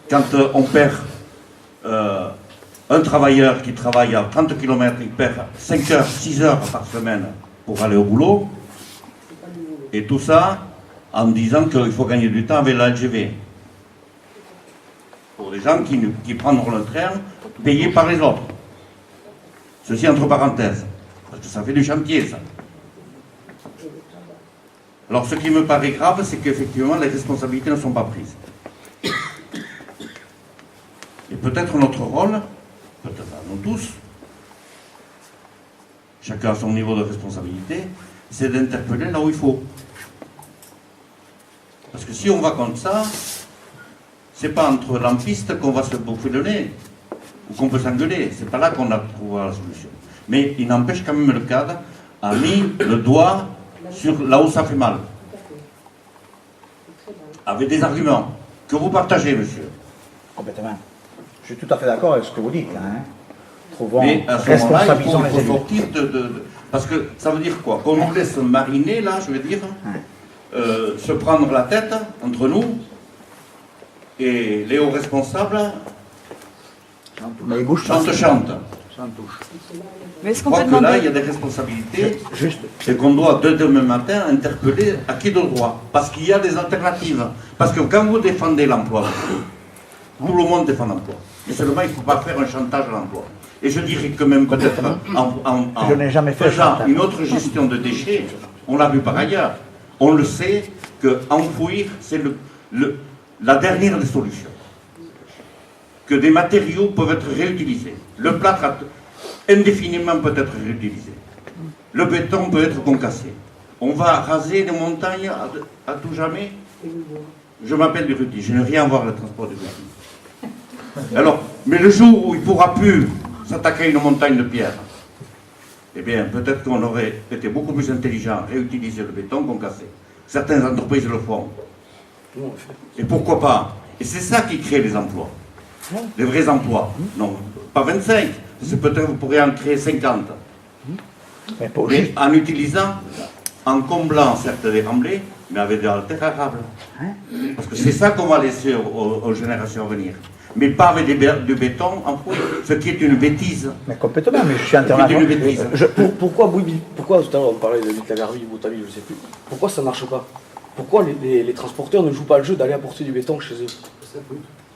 quand on perd un travailleur qui travaille à 30 km, il perd 5 heures, 6 heures par semaine pour aller au boulot. Et tout ça en disant qu'il faut gagner du temps avec la LGV. Pour les gens qui prendront le train payé par les autres. Ceci entre parenthèses. Parce que ça fait du chantier, ça. Alors ce qui me paraît grave, c'est qu'effectivement les responsabilités ne sont pas prises. Et peut-être notre rôle, peut-être à nous tous, chacun à son niveau de responsabilité, c'est d'interpeller là où il faut. Parce que si on va comme ça, c'est pas entre lampistes qu'on va se bouffer le nez, ou qu'on peut s'engueuler, c'est pas là qu'on a trouvé la solution. Mais il n'empêche quand même le cadre a mis le doigt sur là où ça fait mal. Avec des arguments que vous partagez, monsieur. Complètement. Je suis tout à fait d'accord avec ce que vous dites, là. Hein. Trouvons, mais à ce moment-là, il faut sortir de... Parce que ça veut dire quoi? Qu'on nous laisse mariner, là, je veux dire, se prendre la tête entre nous, et les hauts responsables chantent. Mais je crois que là, il y a des responsabilités et qu'on doit, dès demain matin, interpeller à qui de droit. Parce qu'il y a des alternatives. Parce que quand vous défendez l'emploi, tout le monde défend l'emploi. Mais seulement, il ne faut pas faire un chantage à l'emploi. Et je dirais que même peut-être je n'ai jamais fait faisant une autre gestion de déchets, on l'a vu par ailleurs, on le sait qu'enfouir, c'est la dernière des solutions. Que des matériaux peuvent être réutilisés. Le plâtre indéfiniment peut être réutilisé. Le béton peut être concassé. On va raser les montagnes à tout jamais. Je m'appelle Rudy, je n'ai rien à voir avec le transport de Rudy. Alors, mais le jour où il ne pourra plus s'attaquer à une montagne de pierre, eh bien, peut-être qu'on aurait été beaucoup plus intelligent à réutiliser le béton concassé. Certaines entreprises le font. Et pourquoi pas? Et c'est ça qui crée les emplois. Les vrais emplois. Non, pas 25. C'est peut-être vous pourrez en créer 50. Mais en utilisant, en comblant certes des remblais, mais avec de la terre arable. Parce que c'est ça qu'on va laisser aux générations à venir. Mais pas avec du béton enfoui, ce qui est une bêtise. Mais complètement, mais je suis intervenant. Pourquoi tout à l'heure on parlait de Lagarvie, Boutaville, je ne sais plus. Pourquoi ça ne marche pas? Pourquoi les transporteurs ne jouent pas le jeu d'aller apporter du béton chez eux?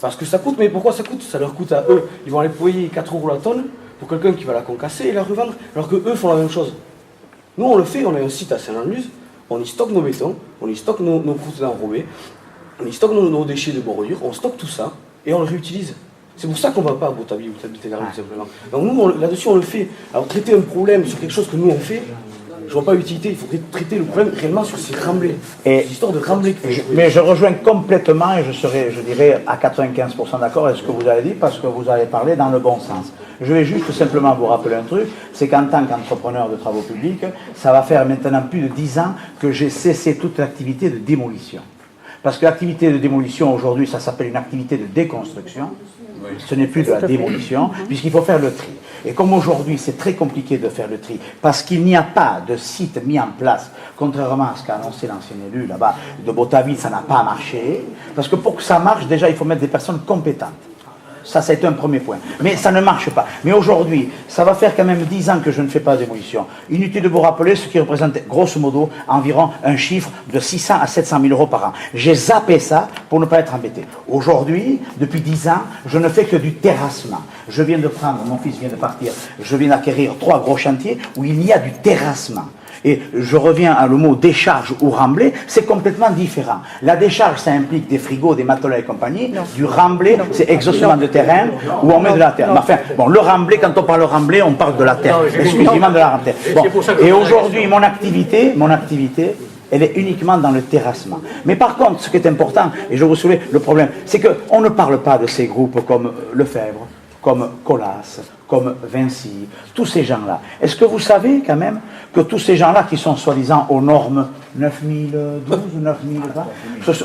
Parce que ça coûte, mais pourquoi ça coûte? Ça leur coûte à eux. Ils vont aller payer 4 € la tonne pour quelqu'un qui va la concasser et la revendre, alors que eux font la même chose. Nous on le fait, on a un site à Saint-Jean-de-Luz, on y stocke nos bétons, on y stocke nos croûtes d'enrobés, on y stocke nos déchets de bordure, on stocke tout ça et on le réutilise. C'est pour ça qu'on ne va pas à Boutaville ou Télégarde tout simplement. Donc nous là-dessus on le fait. Alors traiter un problème sur quelque chose que nous on fait, je ne vois pas l'utilité, il faudrait traiter le problème réellement sur ces remblais. Et l'histoire de remblais. Mais je rejoins complètement et je serai, je dirais, à 95% d'accord avec ce que vous avez dit parce que vous avez parlé dans le bon sens. Je vais juste simplement vous rappeler un truc, c'est qu'en tant qu'entrepreneur de travaux publics, ça va faire maintenant plus de 10 ans que j'ai cessé toute activité de démolition. Parce que l'activité de démolition aujourd'hui, ça s'appelle une activité de déconstruction. Ce n'est plus de la démolition, puisqu'il faut faire le tri. Et comme aujourd'hui, c'est très compliqué de faire le tri, parce qu'il n'y a pas de site mis en place, contrairement à ce qu'a annoncé l'ancien élu là-bas, de Boutaville, ça n'a pas marché, parce que pour que ça marche, déjà, il faut mettre des personnes compétentes. Ça a été un premier point. Mais ça ne marche pas. Mais aujourd'hui, ça va faire quand même 10 ans que je ne fais pas de démolition. Inutile de vous rappeler ce qui représente, grosso modo, environ un chiffre de 600 à 700 000 € par an. J'ai zappé ça pour ne pas être embêté. Aujourd'hui, depuis 10 ans, je ne fais que du terrassement. Je viens de prendre, mon fils vient de partir, je viens d'acquérir 3 gros chantiers où il y a du terrassement. Et je reviens à le mot décharge ou remblai, c'est complètement différent. La décharge, ça implique des frigos, des matelas et compagnie. Du remblai, c'est exaucement de terrain où on met de la terre. Mais enfin, bon, le remblai, quand on parle de remblai, on parle de la terre. Exclusivement de la terre. Bon. Et aujourd'hui, mon activité, elle est uniquement dans le terrassement. Mais par contre, ce qui est important, et je vous soulève le problème, c'est qu'on ne parle pas de ces groupes comme Lefebvre, comme Colas, comme Vinci, tous ces gens-là. Est-ce que vous savez quand même que tous ces gens-là qui sont soi-disant aux normes 9012 ou 9020,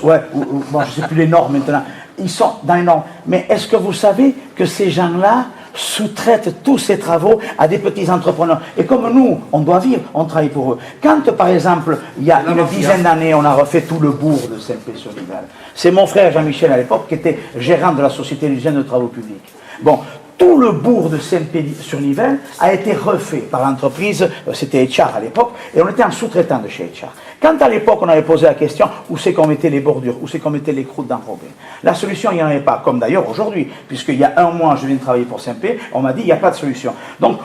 ouais, bon, je ne sais plus les normes maintenant, ils sont dans les normes. Mais est-ce que vous savez que ces gens-là sous-traitent tous ces travaux à des petits entrepreneurs? Et comme nous, on doit vivre, on travaille pour eux. Quand, par exemple, il y a une dizaine d'années, on a refait tout le bourg de Saint-Pé-sur-Lival, c'est mon frère Jean-Michel à l'époque qui était gérant de la Société Lycéenne de Travaux Publics. Bon, tout le bourg de Saint-Pé-sur-Nivelle a été refait par l'entreprise, c'était Etchar à l'époque, et on était en sous-traitant de chez Etchar. Quand à l'époque on avait posé la question où c'est qu'on mettait les bordures, où c'est qu'on mettait les croûtes d'enrobé, la solution il n'y en avait pas, comme d'ailleurs aujourd'hui, puisqu'il y a un mois je viens de travailler pour Saint-Pé, on m'a dit il n'y a pas de solution. Donc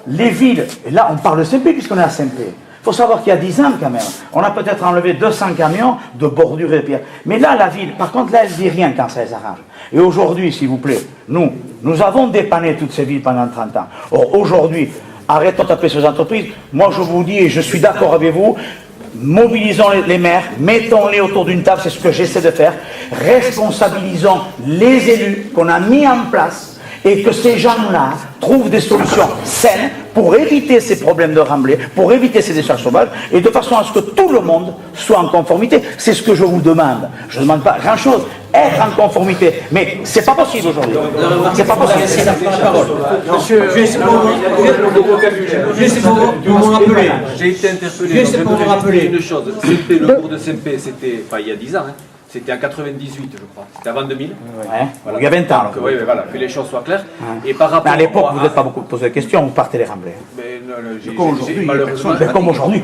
les villes, et là on parle de Saint-Pé puisqu'on est à Saint-Pé. Il faut savoir qu'il y a 10 ans quand même, on a peut-être enlevé 200 camions de bordures et de pierres. Mais là, la ville, par contre, là, elle ne dit rien quand ça les arrange. Et aujourd'hui, s'il vous plaît, nous avons dépanné toutes ces villes pendant 30 ans. Or, aujourd'hui, arrêtons de taper sur les entreprises. Moi, je vous dis, et je suis d'accord avec vous, mobilisons les maires, mettons-les autour d'une table, c'est ce que j'essaie de faire. Responsabilisons les élus qu'on a mis en place et que ces gens-là trouvent des solutions saines pour éviter ces problèmes de remblai, pour éviter ces décharges sauvages, et de façon à ce que tout le monde soit en conformité. C'est ce que je vous demande. Je ne demande pas grand-chose, être en conformité. Mais c'est pas possible aujourd'hui. C'est pas possible. Monsieur, juste pour vous rappeler, j'ai été interpellé. Juste pour vous rappeler une chose. Le cours de CMP, c'était il y a 10 ans. C'était en 98, je crois. C'était avant 2000. Ouais. Voilà. Il y a 20 ans. Oui, voilà, que les choses soient claires. Ouais. Et par rapport mais à l'époque, vous n'êtes pas beaucoup posé de questions, vous partez les remblais. Comme aujourd'hui, malheureusement. Comme aujourd'hui.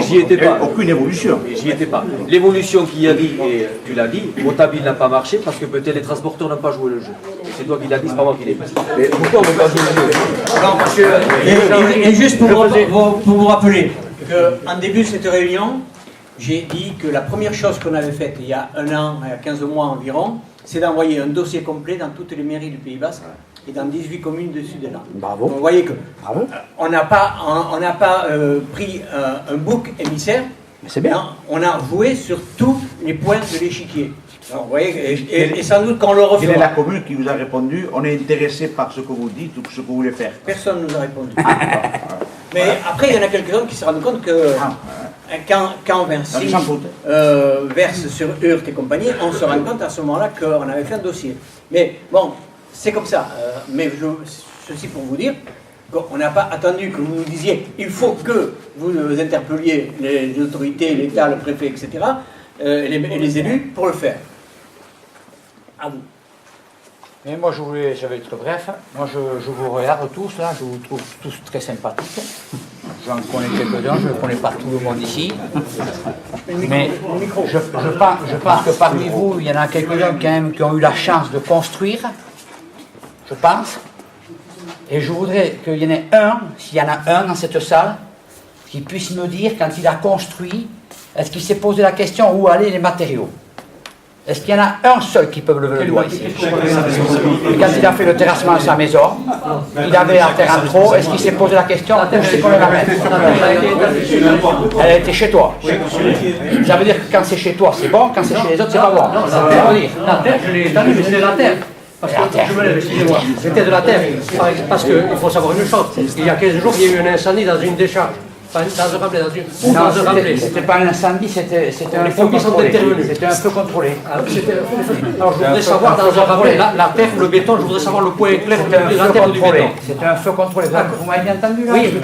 J'y étais pas. Aucune évolution. J'y étais pas. L'évolution qu'il y a dit, et tu l'as dit, Motaville n'a pas marché parce que peut-être les transporteurs n'ont pas joué le jeu. C'est toi qui l'as dit, c'est pas moi qui l'ai dit. Mais pourquoi on ne veut pas jouer le jeu? Et juste pour vous rappeler qu'en début de cette réunion, j'ai dit que la première chose qu'on avait faite il y a un an, il y a 15 mois environ, c'est d'envoyer un dossier complet dans toutes les mairies du Pays Basque et dans 18 communes du Sud-Est-Là. Bravo. Donc vous voyez que on n'a pas pris un bouc émissaire, mais c'est bien. Non, on a joué sur tous les points de l'échiquier. Vous voyez, et sans doute qu'on le refera. Quelle est la commune qui vous a répondu? On est intéressé par ce que vous dites ou ce que vous voulez faire? Personne ne nous a répondu. Mais après, il y en a quelques-uns qui se rendent compte que quand Vinci verse sur Hurt et compagnie, on se rend compte à ce moment-là qu'on avait fait un dossier. Mais bon, c'est comme ça. Mais ceci pour vous dire qu'on n'a pas attendu que vous nous disiez il faut que vous interpelliez les autorités, l'État, le préfet, etc., et les élus pour le faire. À vous. Mais moi, je vais être bref. Moi, je vous regarde tous, là, je vous trouve tous très sympathiques. J'en connais quelques-uns, je ne connais pas tout le monde ici. Mais je pense que parmi vous, il y en a quelques-uns quand même qui ont eu la chance de construire, je pense. Et je voudrais qu'il y en ait un, s'il y en a un dans cette salle, qui puisse me dire, quand il a construit, est-ce qu'il s'est posé la question où allaient les matériaux? Est-ce qu'il y en a un seul qui peut lever le doigt ici? Quand il a fait le terrassement de sa maison, il avait la terre en trop, est-ce qu'il s'est posé la question où c'est qu'on le ramène? Elle a été chez toi. Ça veut dire que quand c'est chez toi, c'est bon, quand c'est chez les autres, c'est pas bon. Non, ça veut dire. La terre, je l'ai étendue, mais c'était la terre. Parce que, excusez-moi, c'était de la terre. Parce qu'il faut savoir une chose, il y a 15 jours, il y a eu un incendie dans une décharge. Dans un remblai, dans un remblai. C'était pas un incendie, c'était un feu contrôlé. C'était un feu contrôlé. Alors je voudrais savoir dans un remblai, la terre ou le béton, je voudrais savoir le point clair de la terre ou du béton. C'était un feu contrôlé. Vous m'avez bien entendu là? Oui,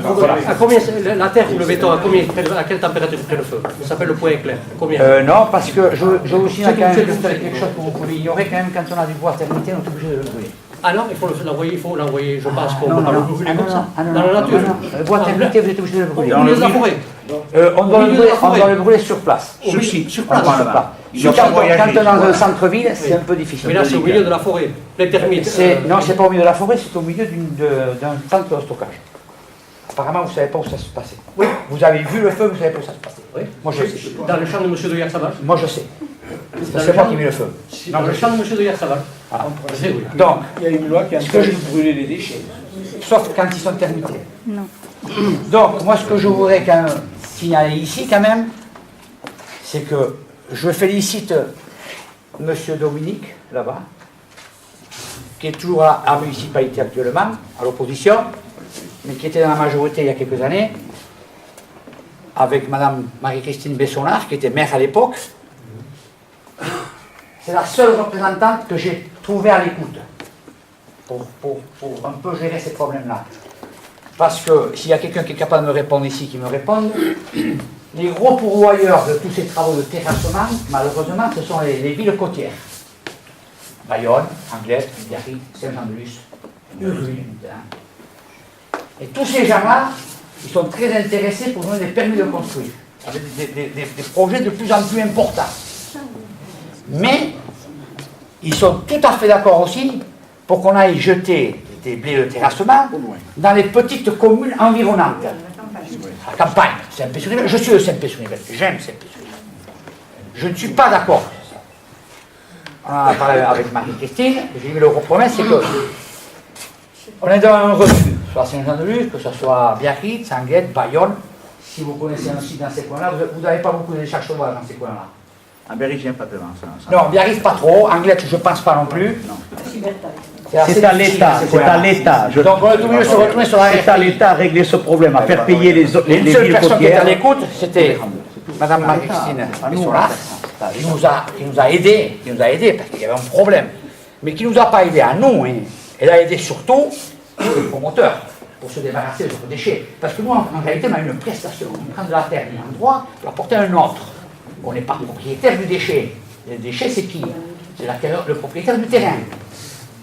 à combien la terre ou le béton, à quelle température fait le feu? Ça s'appelle le point éclair. Combien? Non, parce que je vous signale quand même quelque chose que vous pouvez ignorer quand même quand on a du bois termité, on est obligé de le brûler. Ah non, il faut l'envoyer, je pense qu'on peut pas le brûler comme ça, dans la nature. Le bois termité, vous êtes obligé de le brûler. Au milieu de la forêt. On doit le brûler sur place. Sur place. Quand on est dans un centre-ville, c'est un peu difficile. Mais là, c'est au milieu de la forêt. Les termites. Non, c'est pas au milieu de la forêt, c'est au milieu d'un centre de stockage. Apparemment, vous ne savez pas où ça se passait. Oui. Vous avez vu le feu, vous ne savez pas où ça se passait. Oui. Moi, je sais. Dans le champ de M. de Yarsaval. Moi, je sais. C'est moi qui ai mis le feu. Dans le champ de M. de Yarsaval. Donc, il y a une loi qui a interdit de brûler les déchets. Sauf quand ils sont termités. Non. Donc, moi, ce que je voudrais quand même signaler ici, quand même, c'est que je félicite M. Dominique, là-bas, qui est toujours à la municipalité actuellement, à l'opposition, mais qui était dans la majorité il y a quelques années, avec Mme Marie-Christine Bessonard, qui était maire à l'époque. C'est la seule représentante que j'ai trouvée à l'écoute pour un peu gérer ces problèmes-là. Parce que s'il y a quelqu'un qui est capable de me répondre ici, qui me réponde, les gros pourvoyeurs de tous ces travaux de terrassement, malheureusement, ce sont les villes côtières. Bayonne, Anglette, Biarritz, Saint-Jean-de-Luz, Et tous ces gens-là, ils sont très intéressés pour donner des permis de construire, avec des projets de plus en plus importants. Mais ils sont tout à fait d'accord aussi pour qu'on aille jeter des blés de terrassement dans les petites communes environnantes. La campagne, Saint-Pé-sur-Yvette, je suis de Saint-Pé-sur-Yvette, j'aime Saint-Pé-sur-Yvette. Je ne suis pas d'accord. On en a parlé avec Marie-Christine, j'ai dit le gros problème c'est que on est dans un refus, soit Saint-Jean-de-Luz, que ce soit Biarritz, Sanguette, Bayonne. Si vous connaissez un site dans ces coins-là, vous n'avez pas beaucoup de décharges sauvages dans ces coins-là. À Biarritz, il n'y a pas tellement ça. Non, Biarritz pas trop, Anglette je ne pense pas non plus. C'est à l'État, c'est à l'État. Donc on est obligé de se retourner sur la C'est à l'État à régler ce problème, à faire payer les Une seule personne qui était à l'écoute, c'était Madame Marie-Christine Bessola, qui nous a aidés, parce qu'il y avait un problème, mais qui ne nous a pas aidés à nous, hein. Elle a aidé surtout les promoteurs pour se débarrasser de leurs déchets. Parce que nous, en réalité, on a une prestation. On prend de la terre d'un endroit pour la porter à un autre. On n'est pas propriétaire du déchet. Le déchet, c'est qui? C'est le propriétaire du terrain.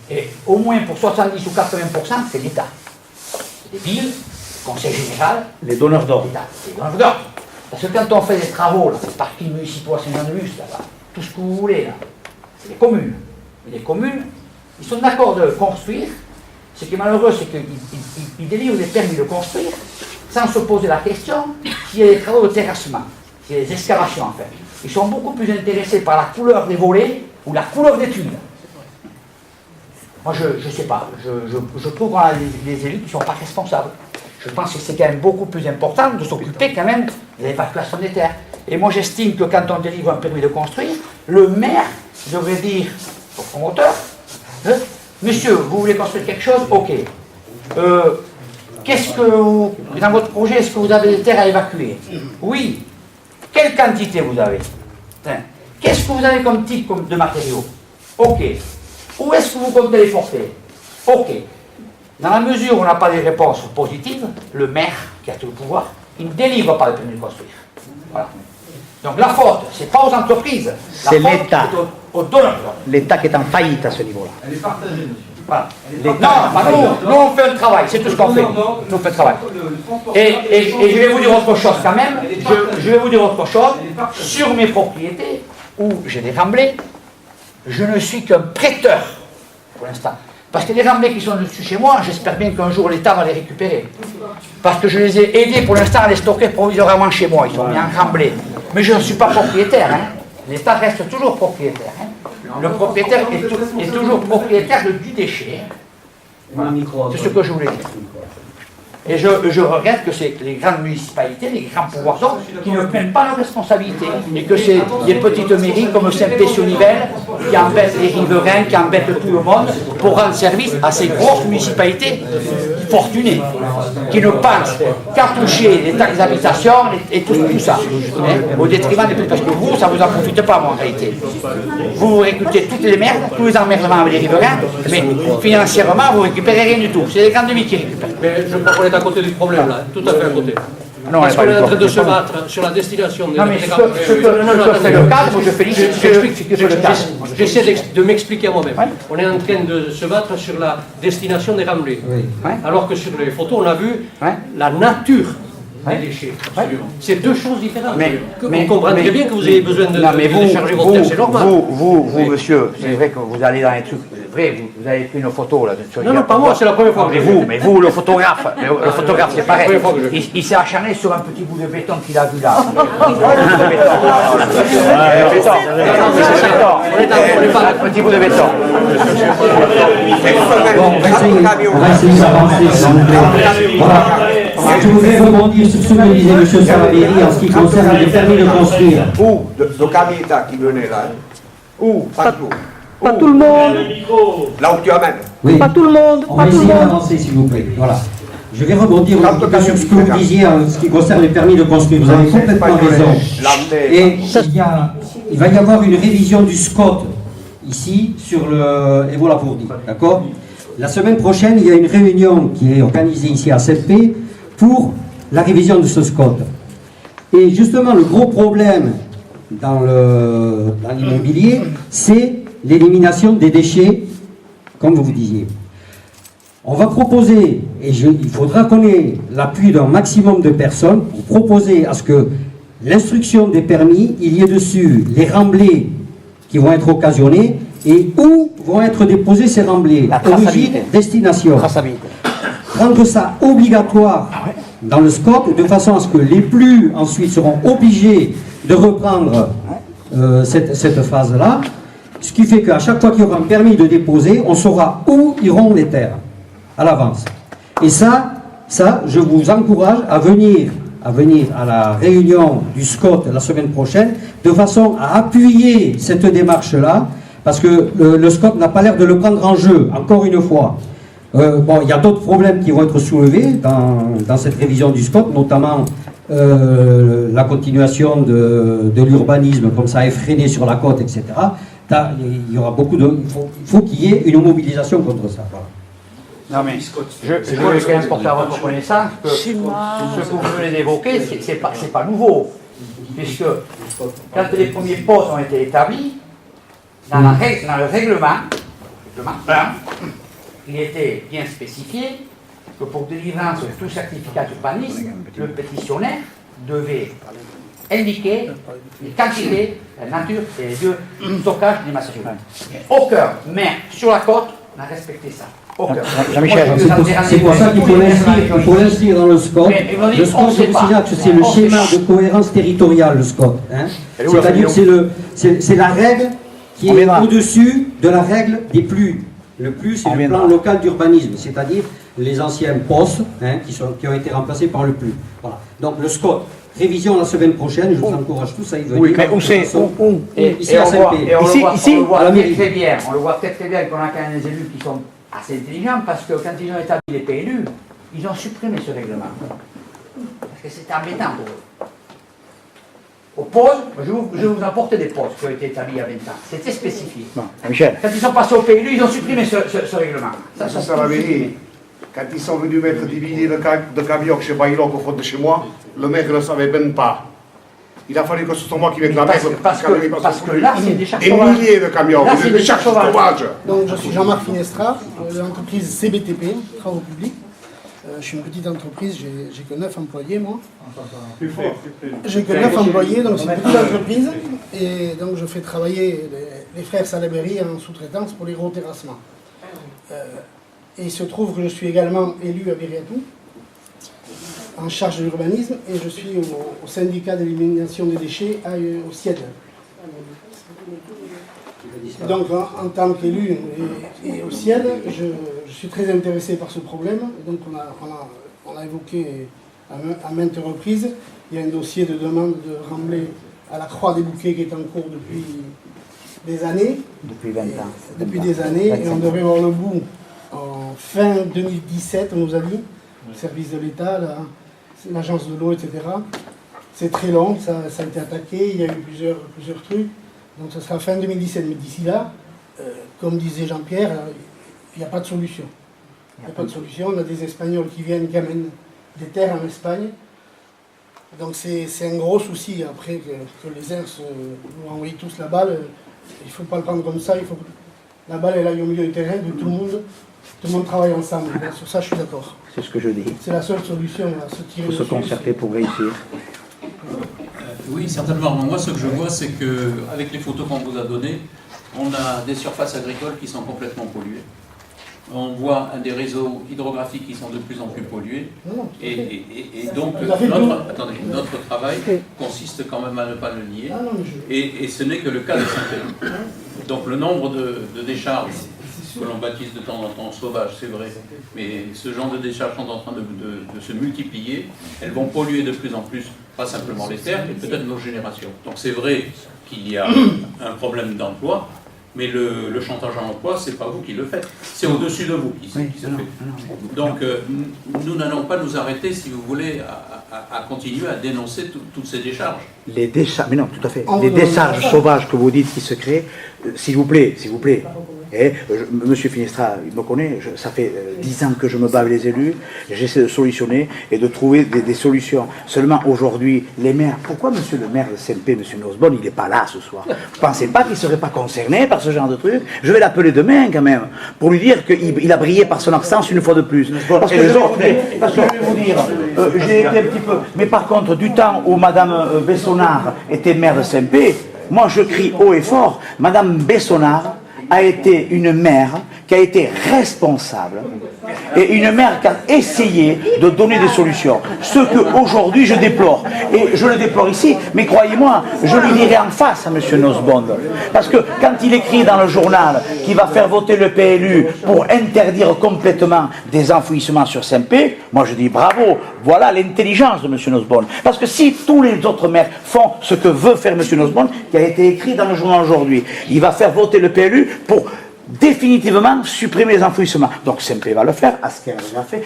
Et au moins pour 70 ou 80%, c'est l'État. C'est des villes, le conseil général, les donneurs d'ordre. Les donneurs d'ordre. Parce que quand on fait des travaux, là, les parkings municipaux à Saint-Jean-de-Luz, tout ce que vous voulez, là, c'est les communes. Et les communes, ils sont d'accord de construire. Ce qui est malheureux, c'est qu'ils délivrent des permis de construire sans se poser la question s'il y a des travaux de terrassement, s'il y a des excavations en fait. Ils sont beaucoup plus intéressés par la couleur des volets ou la couleur des tuiles. Moi, je ne sais pas. Je trouve qu'on a des élus qui ne sont pas responsables. Je pense que c'est quand même beaucoup plus important de s'occuper quand même de l'évacuation des terres. Et moi, j'estime que quand on délivre un permis de construire, le maire devrait dire au promoteur, monsieur, vous voulez construire quelque chose? Ok. Qu'est-ce que vous, dans votre projet, est-ce que vous avez des terres à évacuer? Oui. Quelle quantité vous avez? Qu'est-ce que vous avez comme type de matériaux? Ok. Où est-ce que vous comptez les porter? Ok. Dans la mesure où on n'a pas des réponses positives, le maire, qui a tout le pouvoir, il ne délivre pas le permis de construire. Voilà. Donc la faute, ce n'est pas aux entreprises. C'est l'État. Aux donneurs. L'État qui est en faillite à ce niveau-là. Elle est partagée. Voilà. Nous, on fait un travail, c'est tout ce qu'on fait. Nous, on fait un travail. Et je vais vous dire autre chose quand même. Je vais vous dire autre chose. Sur mes propriétés, où j'ai des remblais, je ne suis qu'un prêteur, pour l'instant. Parce que les remblais qui sont dessus chez moi, j'espère bien qu'un jour l'État va les récupérer. Parce que je les ai aidés pour l'instant à les stocker provisoirement chez moi. Ils sont mis en remblais. Mais je ne suis pas propriétaire. Hein. L'État reste toujours propriétaire. Hein. Le propriétaire est toujours propriétaire du déchet. Voilà. C'est ce que je voulais dire. Et je regrette que c'est les grandes municipalités, les grands pouvoirs d'ordre, qui ne prennent pas leurs responsabilités. Et que c'est des petites mairies comme Saint-Pé-sur-Nivelle qui embêtent les riverains, qui embêtent tout le monde, pour rendre service à ces grosses municipalités fortunées, qui ne pensent qu'à toucher les taxes d'habitation et tout ça, hein, au détriment des petits. Parce que vous, ça ne vous en profite pas, moi, en réalité. Vous récupérez toutes les merdes, tous les emmerdements avec les riverains, mais financièrement, vous ne récupérez rien du tout. C'est les grandes villes qui récupèrent. Mais je crois qu'on est à côté du problème, là, tout à fait à côté. Non, parce qu'on est en train de se battre sur la destination des... Non, mais c'est le cas, moi je félicite, j'essaie de m'expliquer à moi-même. On est en train de se battre sur la destination des remblais. Alors que sur les photos, on a vu la nature des déchets. C'est deux choses différentes. On comprend très bien que vous avez besoin de décharger vos terres, c'est normal. Vous, monsieur, c'est vrai que vous allez dans les trucs... Vrai, vous avez pris une photo là. Non, pas moi, c'est la première fois. Mais vous, le photographe, c'est pareil. Il s'est acharné sur un petit bout de béton qu'il a vu là. Un petit bout de béton. Bon, on va essayer d'avancer, s'il vous plaît. Voilà. Je voudrais rebondir sur ce que disait M. Salaberry en ce qui concerne les permis de construire. Où de Camita qui venait là? Où? Partout. Pas tout le monde. Là où tu amènes. Oui. Pas tout le monde. On va essayer d'avancer, s'il vous plaît. Voilà. Je vais rebondir sur ce que vous disiez en ce qui concerne les permis de construire. Vous avez complètement raison. Et il va y avoir une révision du SCOT ici sur le. Et voilà pour dire. D'accord? La semaine prochaine, il y a une réunion qui est organisée ici à Saint-Pé pour la révision de ce SCOT. Et justement, le gros problème dans l'immobilier, c'est l'élimination des déchets, comme vous disiez. On va proposer, et il faudra qu'on ait l'appui d'un maximum de personnes pour proposer à ce que l'instruction des permis, il y ait dessus les remblais qui vont être occasionnés et où vont être déposés ces remblais. Origine, destination. Rendre ça obligatoire dans le SCOT de façon à ce que les plus ensuite seront obligés de reprendre cette phase-là. Ce qui fait qu'à chaque fois qu'il y aura un permis de déposer, on saura où iront les terres à l'avance. Et ça, je vous encourage à venir à la réunion du SCOT la semaine prochaine, de façon à appuyer cette démarche-là, parce que le SCOT n'a pas l'air de le prendre en jeu, encore une fois. Bon, il y a d'autres problèmes qui vont être soulevés dans cette révision du SCOT, notamment la continuation de l'urbanisme, comme ça, effréné sur la côte, etc. Il y aura il faut qu'il y ait une mobilisation contre ça. Voilà. Non mais, je voulais quand même porter à votre connaissance que ce que vous venez d'évoquer, c'est pas nouveau. Puisque quand les premiers postes ont été établis, dans le règlement 1, il était bien spécifié que pour délivrance de tout certificat d'urbanisme, le pétitionnaire devait indiquer les quantités, la nature et les lieux de stockage des masses humaines. Aucun maire sur la côte n'a respecté ça. Jean-Michel, c'est pour ça qu'il faut l'inscrire dans le SCOT. Le SCOT, je vous signale que c'est le schéma de cohérence territoriale, le SCOT. Hein. C'est-à-dire que c'est la règle qui est au-dessus de la règle des plus. Le plus, c'est le plan local d'urbanisme, c'est-à-dire les anciens POS qui ont été remplacés par le plus. Voilà. Donc le SCOT, révision la semaine prochaine, je vous encourage tous à y venir. Oui, mais où c'est Ici à Saint-Pé. Ici, on le voit très bien qu'on a quand même des élus qui sont assez intelligents, parce que quand ils ont établi les PLU, ils ont supprimé ce règlement. Parce que c'était embêtant pour eux. Aux pauses, je vais vous apporter des pauses qui ont été établies il y a 20 ans. C'était spécifié. Quand ils sont passés au PLU, ils ont supprimé ce règlement. Ça la vérité. Quand ils sont venus mettre des milliers de camions chez Baïloc au fond de chez moi, le maire ne le savait même pas. Il a fallu que ce soit moi qui mette la main parce que là, c'est des charges sauvages. Des milliers de camions, des charges sauvages. Donc, je suis Jean-Marc Finestra, de l'entreprise CBTP, Travaux Publics. Je suis une petite entreprise, j'ai que 9 employés, moi. J'ai que 9 employés, donc c'est une petite entreprise. Et donc, je fais travailler les frères Salaberry en sous-traitance pour les gros terrassements. Et il se trouve que je suis également élu à Viriatou, en charge de l'urbanisme, et je suis au syndicat d'élimination des déchets au CIED. Donc en tant qu'élu et au CIED, je suis très intéressé par ce problème, et donc on a évoqué à maintes reprises. Il y a un dossier de demande de remblai à la Croix des Bouquets qui est en cours depuis des années. Depuis 20 ans. Depuis des années, et on devrait voir le bout en fin 2017, on nous a dit, le service de l'État, l'agence de l'eau, etc. C'est très long, ça a été attaqué, il y a eu plusieurs trucs, donc ça sera fin 2017. Mais d'ici là, comme disait Jean-Pierre, il n'y a pas de solution. Il n'y a pas de solution, on a des Espagnols qui viennent, qui amènent des terres en Espagne. Donc c'est un gros souci après que les uns nous envoient tous la balle. Il ne faut pas le prendre comme ça, il faut que la balle elle aille au milieu du terrain, que tout le monde travaille ensemble. Et sur ça, je suis d'accord. C'est ce que je dis. C'est la seule solution à se tirer. Il faut se concerter pour réussir. Oui, certainement. Moi, ce que je vois, c'est qu'avec les photos qu'on vous a données, on a des surfaces agricoles qui sont complètement polluées. On voit des réseaux hydrographiques qui sont de plus en plus pollués. Et donc, notre travail consiste quand même à ne pas le nier. Et ce n'est que le cas de Saint-Pé. Donc, le nombre de décharges que l'on baptise de temps en temps sauvages, c'est vrai, mais ce genre de décharges sont en train de se multiplier. Elles vont polluer de plus en plus, pas simplement les terres, mais peut-être nos générations. Donc, c'est vrai qu'il y a un problème d'emploi, mais le chantage à l'emploi, c'est pas vous qui le faites, c'est au-dessus de vous qui se fait. Donc, nous n'allons pas nous arrêter, si vous voulez, à continuer à dénoncer toutes ces décharges. Les décharges, mais non, tout à fait. Les décharges sauvages que vous dites qui se créent, s'il vous plaît, Et Monsieur Finestra, il me connaît, ça fait 10 ans que je me bats avec les élus, j'essaie de solutionner et de trouver des solutions. Seulement aujourd'hui, les maires, pourquoi Monsieur le maire de CMP, Monsieur Nosbonne, il n'est pas là ce soir? Vous ne pensez pas qu'il ne serait pas concerné par ce genre de truc? Je vais l'appeler demain quand même, pour lui dire qu'il a brillé par son absence une fois de plus. Parce que je vais vous dire, j'ai été un petit peu... Mais par contre, du temps où Madame Bessonnard était maire de CMP, moi je crie haut et fort, Madame Bessonnard a été une mère qui a été responsable et une mère qui a essayé de donner des solutions. Ce que aujourd'hui je déplore, et je le déplore ici, mais croyez-moi, je lui dirai en face à M. Nosbonne, parce que quand il écrit dans le journal qu'il va faire voter le PLU pour interdire complètement des enfouissements sur Saint-Pé, moi je dis bravo, voilà l'intelligence de M. Nosbonne. Parce que si tous les autres maires font ce que veut faire M. Nosbonne, qui a été écrit dans le journal aujourd'hui, il va faire voter le PLU pour définitivement supprimer les enfouissements. Donc Saint-Pé va le faire, Asquerre l'a fait,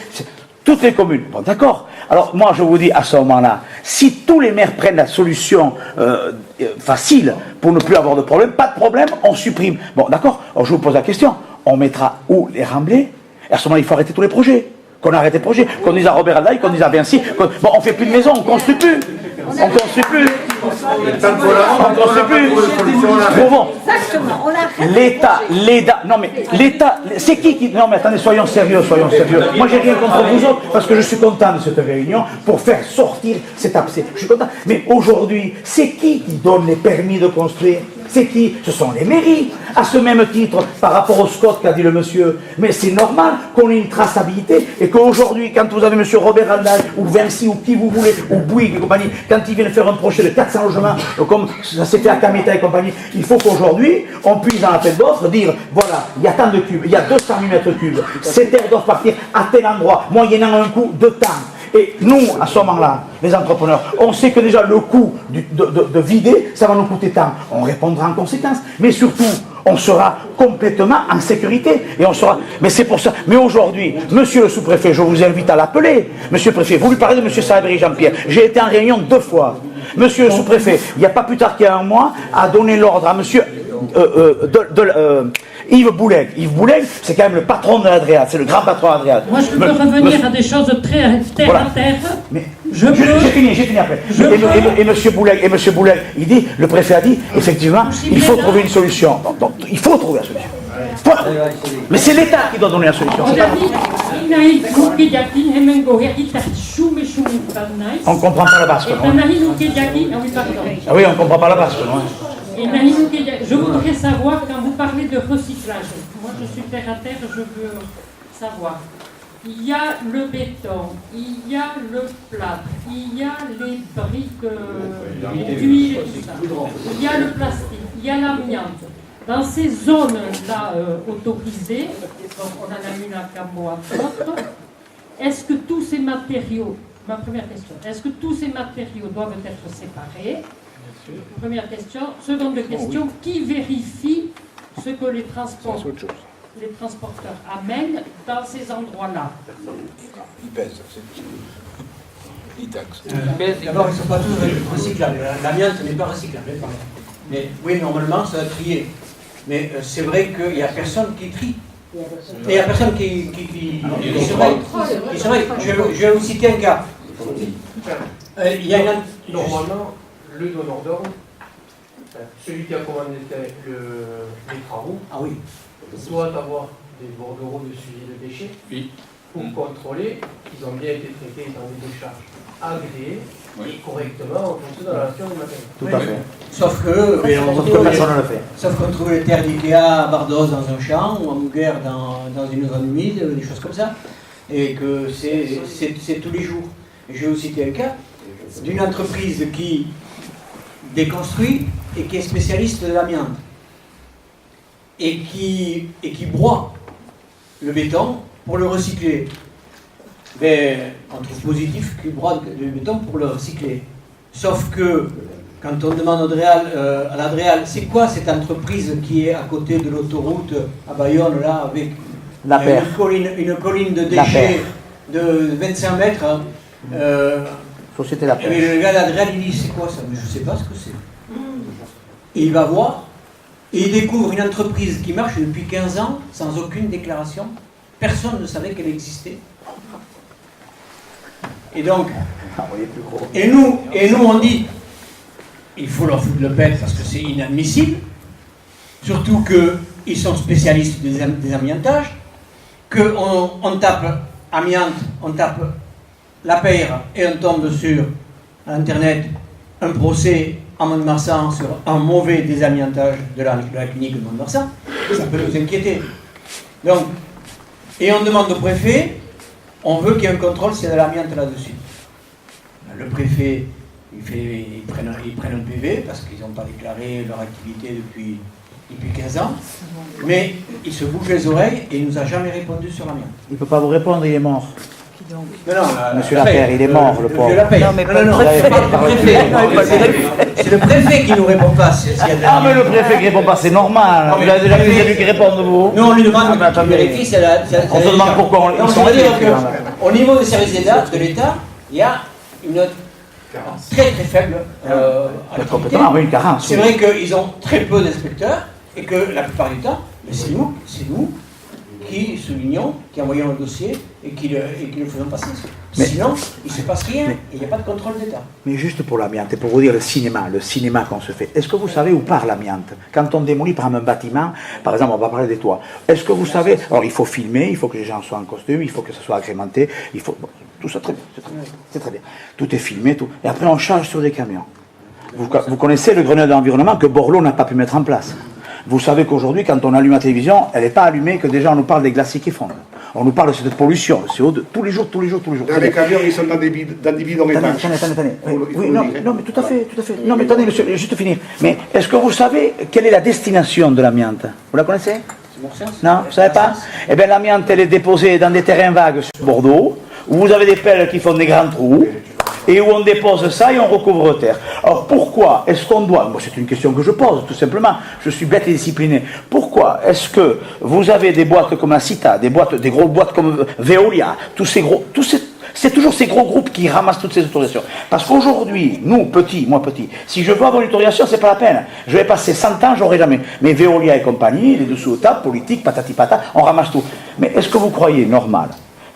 toutes les communes. Bon, d'accord. Alors moi je vous dis à ce moment-là, si tous les maires prennent la solution facile pour ne plus avoir de problème, pas de problème, on supprime. Bon, d'accord. Alors je vous pose la question, on mettra où les remblais? Et à ce moment-là, il faut arrêter tous les projets. Qu'on arrête les projets, qu'on dise à Robert Aldaï, qu'on dise à Vinci, bon, on fait plus de maisons, on construit plus. On construit plus. On construit plus. Bon, l'État, non mais l'État, c'est qui... Non mais attendez, soyons sérieux. Moi j'ai rien contre vous autres, parce que je suis content de cette réunion pour faire sortir cet abcès. Je suis content. Mais aujourd'hui, c'est qui donne les permis de construire? C'est qui? Ce sont les mairies. À ce même titre, par rapport au SCOT qu'a dit le monsieur, mais c'est normal qu'on ait une traçabilité et qu'aujourd'hui, quand vous avez monsieur Robert Aldaï ou Vinci ou qui vous voulez, ou Bouygues et compagnie, quand ils viennent faire un projet de 400 logements, comme ça s'est fait à Cameta et compagnie, il faut qu'aujourd'hui, on puisse dans l'appel d'offres dire, voilà, il y a tant de cubes, il y a 200 000 mètres cubes, ces terres doivent partir à tel endroit, moyennant un coût de temps. Et nous, à ce moment-là, les entrepreneurs, on sait que déjà le coût de vider, ça va nous coûter tant. On répondra en conséquence. Mais surtout, on sera complètement en sécurité. Et on sera... Mais c'est pour ça. Mais aujourd'hui, monsieur le sous-préfet, je vous invite à l'appeler. Monsieur le préfet, vous lui parlez de monsieur Salaberi Jean-Pierre. J'ai été en réunion 2 fois. Monsieur le sous-préfet, il n'y a pas plus tard qu'il y a un mois, a donné l'ordre à monsieur... Yves Bouleg. Yves Bouleg, c'est quand même le patron de l'Adréal, c'est le grand patron de l'Adréal. Moi, je peux revenir à des choses très terre à terre. Mais j'ai fini après. Et monsieur Bouleg, il dit, le préfet a dit, effectivement, il faut trouver une solution. Donc, il faut trouver la solution. Mais c'est l'État qui doit donner la solution. On ne comprend pas la basque, non? Ah oui, on ne comprend pas la basque, non? Je voudrais savoir, quand vous parlez de recyclage, moi je suis terre à terre, je veux savoir. Il y a le béton, il y a le plâtre, il y a les briques d'huile et tout ça. Il y a le plastique, il y a l'amiante. Dans ces zones-là autorisées, donc on en a une à Cambois, est-ce que tous ces matériaux, ma première question, est-ce que tous ces matériaux doivent être séparés? Première question. Seconde question, qui vérifie ce que les transporteurs amènent dans ces endroits-là? Ils pèsent. Ils taxent. D'abord, ils ne sont pas tous recyclables. L'amiante n'est pas recyclable. Mais oui, normalement, ça va trier. Mais c'est vrai qu'il n'y a personne qui trie. Et il n'y a personne qui surveille. Je vais vous citer un cas. Il y a Normalement, le donneur d'ordre, celui qui a commandé les travaux, doit avoir des bordereaux de suivi de déchets pour contrôler qu'ils ont bien été traités dans des décharges agréées et correctement en fonction de la relation du matériel. Tout à fait. Sauf qu'on trouve les terres d'Ikea à Bardos dans un champ ou à Mouguer dans une zone humide, des choses comme ça, et que c'est tous les jours. Et je vais vous citer un cas d'une entreprise qui déconstruit et qui est spécialiste de l'amiante et qui broie le béton pour le recycler. Mais on trouve positif qu'il broie le béton pour le recycler. Sauf que quand on demande à l'Adréal, c'est quoi cette entreprise qui est à côté de l'autoroute à Bayonne là avec une colline de déchets de 25 mètres Société La Paire. Et le gars d'Adréal, il dit, c'est quoi ça? Mais je ne sais pas ce que c'est. Et il va voir, Et ils découvrent une entreprise qui marche depuis 15 ans sans aucune déclaration. Personne ne savait qu'elle existait. Et donc, et nous on dit, il faut leur foutre le pet parce que c'est inadmissible, surtout qu'ils sont spécialistes des amiantages, qu'on tape amiante, on tape la paire et on tombe sur Internet un procès à Mont-de-Marsan sur un mauvais désamiantage de la clinique de Mont-de-Marsan, ça peut nous inquiéter. Donc, et on demande au préfet, on veut qu'il y ait un contrôle s'il y a de l'amiante là-dessus. Le préfet, ils prennent un PV parce qu'ils n'ont pas déclaré leur activité depuis 15 ans, mais il se bouge les oreilles et il ne nous a jamais répondu sur l'amiante. Il ne peut pas vous répondre, il est mort. Non, Monsieur Lapeyre, il est mort, le pauvre. C'est le préfet qui ne nous répond pas. Ah, mais le préfet qui ne répond pas, c'est normal. Vous avez déjà vu celui qui répond de vous? Nous, on lui demande de vérifier. On se demande pourquoi ils sont dire qu'au niveau des services de l'État, il y a une très très faible activité. Une carence. C'est vrai qu'ils ont très peu d'inspecteurs et que la plupart du temps, c'est nous qui soulignons, qui envoyons le dossier et qui le faisons passer. Sinon, il ne se passe rien et il n'y a pas de contrôle d'État. Mais juste pour l'amiante, et pour vous dire le cinéma qu'on se fait, est-ce que vous savez où part l'amiante? Quand on démolit par exemple un bâtiment, par exemple on va parler des toits, est-ce que vous savez, alors il faut filmer, il faut que les gens soient en costume, il faut que ça soit agrémenté, il faut, tout ça très bien, c'est très bien, tout est filmé, tout, et après on charge sur des camions. Vous connaissez le Grenelle de l'environnement que Borloo n'a pas pu mettre en place. Vous savez qu'aujourd'hui, quand on allume la télévision, elle n'est pas allumée que déjà on nous parle des glaciers qui fondent. On nous parle de cette pollution, le CO2, tous les jours. Dans les camions, ils sont dans des bidons étanches. Attendez. Oui, non, mais tout à fait. Non, mais attendez, monsieur, juste finir. Mais est-ce que vous savez quelle est la destination de l'amiante? Vous la connaissez? Non, vous ne savez pas? Eh bien, l'amiante, elle est déposée dans des terrains vagues sur Bordeaux, où vous avez des pelles qui font des grands trous, et où on dépose ça et on recouvre terre. Alors pourquoi est-ce qu'on doit, moi c'est une question que je pose tout simplement, je suis bête et discipliné, pourquoi est-ce que vous avez des boîtes comme la Cita, des grosses boîtes comme Veolia, c'est toujours ces gros groupes qui ramassent toutes ces autorisations. Parce qu'aujourd'hui, moi petit, si je veux avoir une autorisation, c'est pas la peine. Je vais passer 100 ans, j'aurai jamais. Mais Veolia et compagnie, les dessous aux tables, politique, patati patata, on ramasse tout. Mais est-ce que vous croyez normal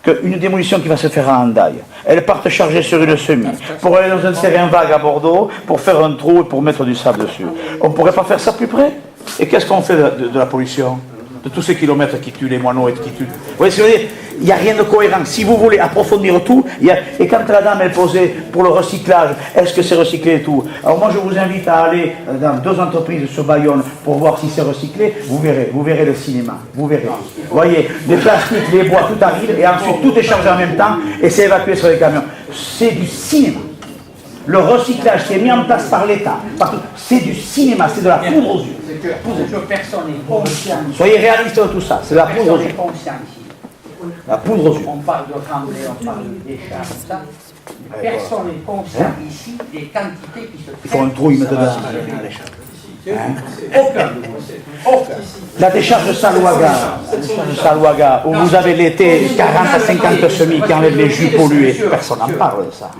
qu'une démolition qui va se faire à Hendaye, elle parte chargée sur une semi, pour aller dans un terrain vague à Bordeaux, pour faire un trou et pour mettre du sable dessus? On ne pourrait pas faire ça plus près? Et qu'est-ce qu'on fait de la pollution? De tous ces kilomètres qui tuent les moineaux et qui tuent... Vous voyez ce que je veux dire? Il n'y a rien de cohérent. Si vous voulez approfondir tout, et quand la dame elle posait pour le recyclage, est-ce que c'est recyclé et tout? Alors moi je vous invite à aller dans 2 entreprises sur Bayonne pour voir si c'est recyclé, vous verrez le cinéma, vous verrez. Vous voyez, les plastiques, les bois, tout arrive, et ensuite tout est chargé en même temps, et c'est évacué sur les camions. C'est du cinéma. Le recyclage qui est mis en place par l'État, c'est du cinéma, c'est de la poudre aux yeux. Personne n'est conscient. Soyez réalistes de tout ça, c'est de la poudre aux yeux. La poudre aux yeux. On parle de Tremblay, on parle de décharge, tout ça. Personne n'est conscient ici des quantités qui se Il faut un trou, ils mettent dedans. Aucun. La décharge de Salouaga, où vous avez l'été 40 à 50 semis qui enlèvent les jus pollués, personne n'en parle de ça.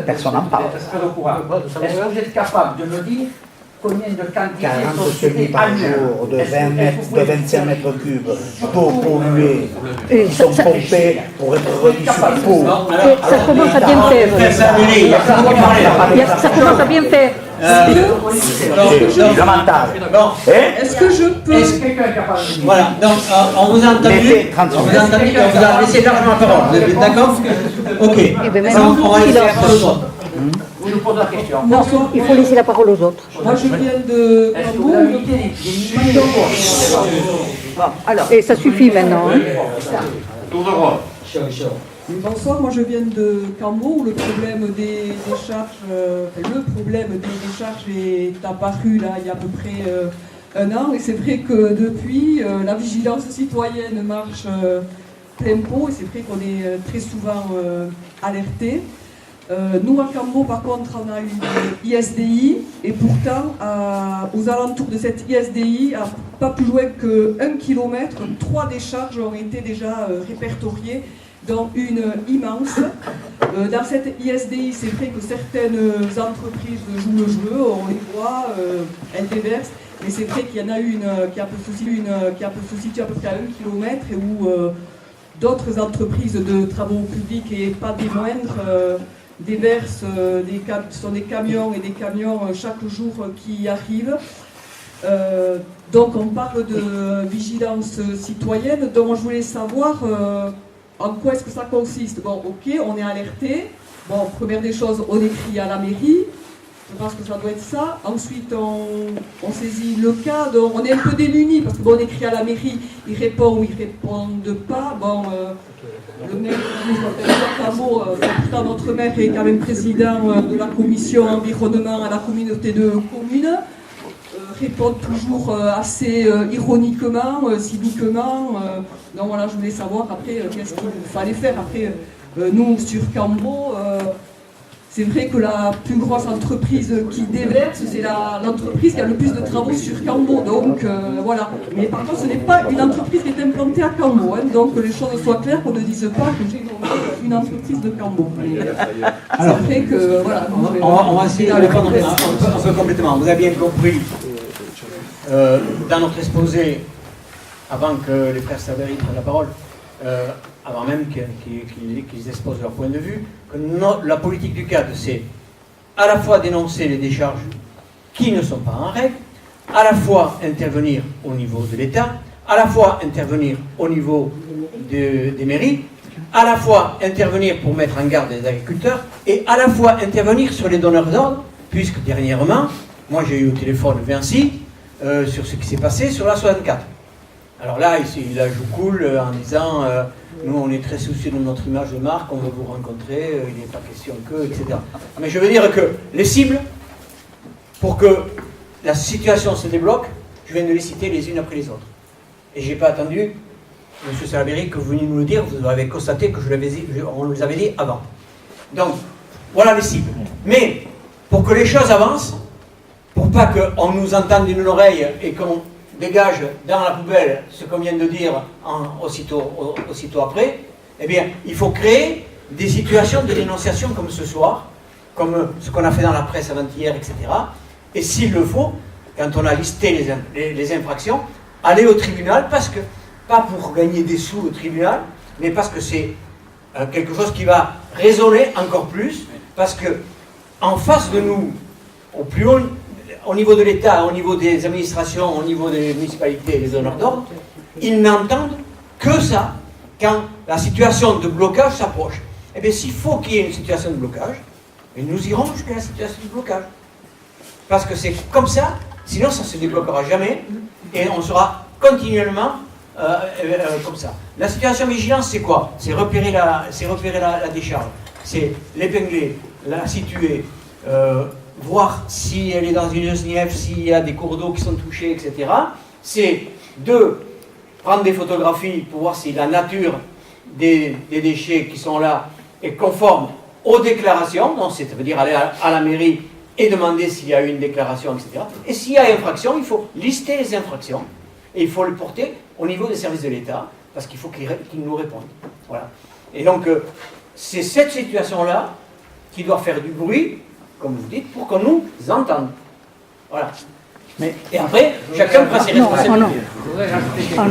Personne n'en parle. Est-ce que vous êtes capable de me dire combien de quantités 40 semis par jour, de 25 mètres cubes d'eau polluée, qui sont pompés pour être remis sur peau. Ça commence à bien faire. Ça commence à bien faire. C'est lamentable. Est-ce que je peux... Est-ce que quelqu'un est capable de dire? Voilà, donc on vous a entendu, on vous a laissé largement la parole. Vous êtes d'accord? Ok. Donc on va laisser la parole aux autres. Vous nous posez la question. Non, il faut laisser la parole aux autres. Moi, je viens de Cambo. Alors, et ça suffit maintenant. Tour de rôle. Bonsoir, moi je viens de Cambo où le problème des décharges est apparu là il y a à peu près 1 an, et c'est vrai que depuis la vigilance citoyenne marche plein pot, et c'est vrai qu'on est très souvent alertés. Nous à Cambo par contre on a une ISDI, et pourtant aux alentours de cette ISDI, pas plus loin que 1 km, 3 décharges ont été déjà répertoriées, dont une immense. Dans cette ISDI, c'est vrai que certaines entreprises jouent le jeu, on les voit, elles déversent, mais c'est vrai qu'il y en a une qui peut se situer à peu près à 1 km et où d'autres entreprises de travaux publics, et pas des moindres, déversent ce sont des camions et des camions chaque jour qui arrivent. Donc on parle de vigilance citoyenne, donc je voulais savoir en quoi est-ce que ça consiste. Bon, ok, on est alerté. Bon, première des choses, on écrit à la mairie. Je pense que ça doit être ça. Ensuite, on saisit le cas. Donc on est un peu démunis parce que bon, on écrit à la mairie, ils répondent ou ils répondent pas. Bon, le maire, pourtant notre maire est quand même président de la commission environnement à la communauté de communes. Répondent toujours assez ironiquement, cyniquement. Donc voilà, je voulais savoir après qu'est-ce qu'il fallait faire. Après, nous, sur Cambo, c'est vrai que la plus grosse entreprise qui déverse, c'est l'entreprise qui a le plus de travaux sur Cambo. Donc voilà. Mais par contre, ce n'est pas une entreprise qui est implantée à Cambo. Hein, donc que les choses soient claires, qu'on ne dise pas que j'ai une entreprise de Cambo. Alors, c'est vrai que voilà. On va essayer de répondre un peu complètement. Vous avez bien compris. Dans notre exposé, avant que les frères Savary prennent la parole, avant même qu'ils exposent leur point de vue, que la politique du CAD, c'est à la fois dénoncer les décharges qui ne sont pas en règle, à la fois intervenir au niveau de l'État, à la fois intervenir au niveau des mairies, à la fois intervenir pour mettre en garde les agriculteurs, et à la fois intervenir sur les donneurs d'ordre, puisque dernièrement, moi j'ai eu au téléphone Vinci, sur ce qui s'est passé sur la 64. Alors là, il la joue cool en disant nous on est très soucieux de notre image de marque, on veut vous rencontrer, il n'est pas question que, etc. Mais je veux dire que les cibles, pour que la situation se débloque, je viens de les citer les unes après les autres. Et je n'ai pas attendu, M. Salaberry, que vous veniez nous le dire, vous avez constaté que on nous avait dit avant. Donc, voilà les cibles. Mais, pour que les choses avancent, pour pas qu'on nous entende d'une oreille et qu'on dégage dans la poubelle ce qu'on vient de dire aussitôt après, eh bien, il faut créer des situations de dénonciation comme ce soir, comme ce qu'on a fait dans la presse avant-hier, etc. Et s'il le faut, quand on a listé les infractions, aller au tribunal, pas pour gagner des sous au tribunal, mais parce que c'est quelque chose qui va résonner encore plus, parce que en face de nous, au plus haut, au niveau de l'État, au niveau des administrations, au niveau des municipalités et des donneurs d'ordre, ils n'entendent que ça quand la situation de blocage s'approche. Eh bien, s'il faut qu'il y ait une situation de blocage, nous irons jusqu'à la situation de blocage. Parce que c'est comme ça, sinon ça ne se débloquera jamais, et on sera continuellement comme ça. La situation de vigilance, c'est quoi? C'est repérer la décharge, c'est l'épingler, la situer, voir si elle est dans une SNIF, s'il y a des cours d'eau qui sont touchés, etc. C'est de prendre des photographies pour voir si la nature des déchets qui sont là est conforme aux déclarations, donc ça veut dire aller à la mairie et demander s'il y a eu une déclaration, etc. Et s'il y a infraction, il faut lister les infractions et il faut le porter au niveau des services de l'État parce qu'il faut qu'ils nous répondent. Voilà. Et donc, c'est cette situation-là qui doit faire du bruit, comme vous dites, pour qu'on nous entende. Voilà. Et après, chacun prend ses responsabilités. Je voudrais rajouter quelque chose.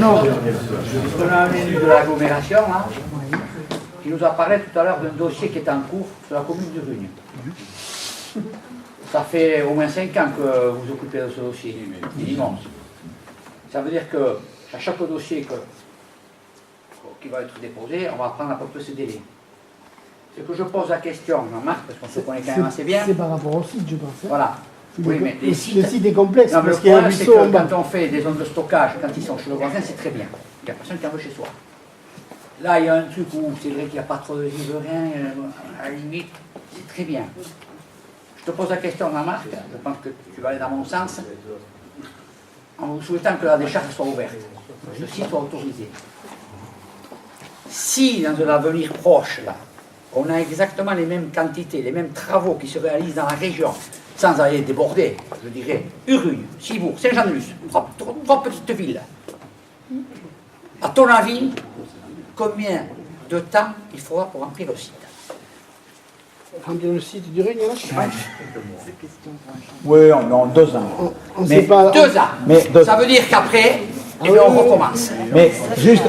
On a un élu de l'agglomération, là, qui nous a parlé tout à l'heure d'un dossier qui est en cours sur la commune de Rugne. Ça fait au moins 5 ans que vous occupez de ce dossier. Il est immense. Ça veut dire qu'à chaque dossier qui va être déposé, on va prendre à peu près ce délai. C'est que je pose la question, Jean-Marc, parce qu'on se connaît quand même assez bien. C'est par rapport au site, je pense. Voilà. Oui, mais le site est complexe. Non, parce le qu'il y a un problème, c'est ruisseau en que bas. quand on fait des zones de stockage, quand ils sont chez le voisin, c'est très bien. Il n'y a personne qui en veut chez soi. Là, il y a un truc où c'est vrai qu'il n'y a pas trop de riverains, à la limite, c'est très bien. Je te pose la question, Jean-Marc, je pense que tu vas aller dans mon sens, en vous souhaitant que la décharge soit ouverte, que ce site soit autorisé. Si, dans un avenir proche, là, on a exactement les mêmes quantités, les mêmes travaux qui se réalisent dans la région, sans aller déborder, je dirais, Urugne, Cibourg, Saint-Jean-de-Luz, trois petites villes. À ton avis, combien de temps il faudra pour remplir le site? remplir le site du Règne, là? Oui, en 2 ans. On sait pas. 2 ans. Mais Ça veut dire qu'après, et bien, on recommence. Mais juste.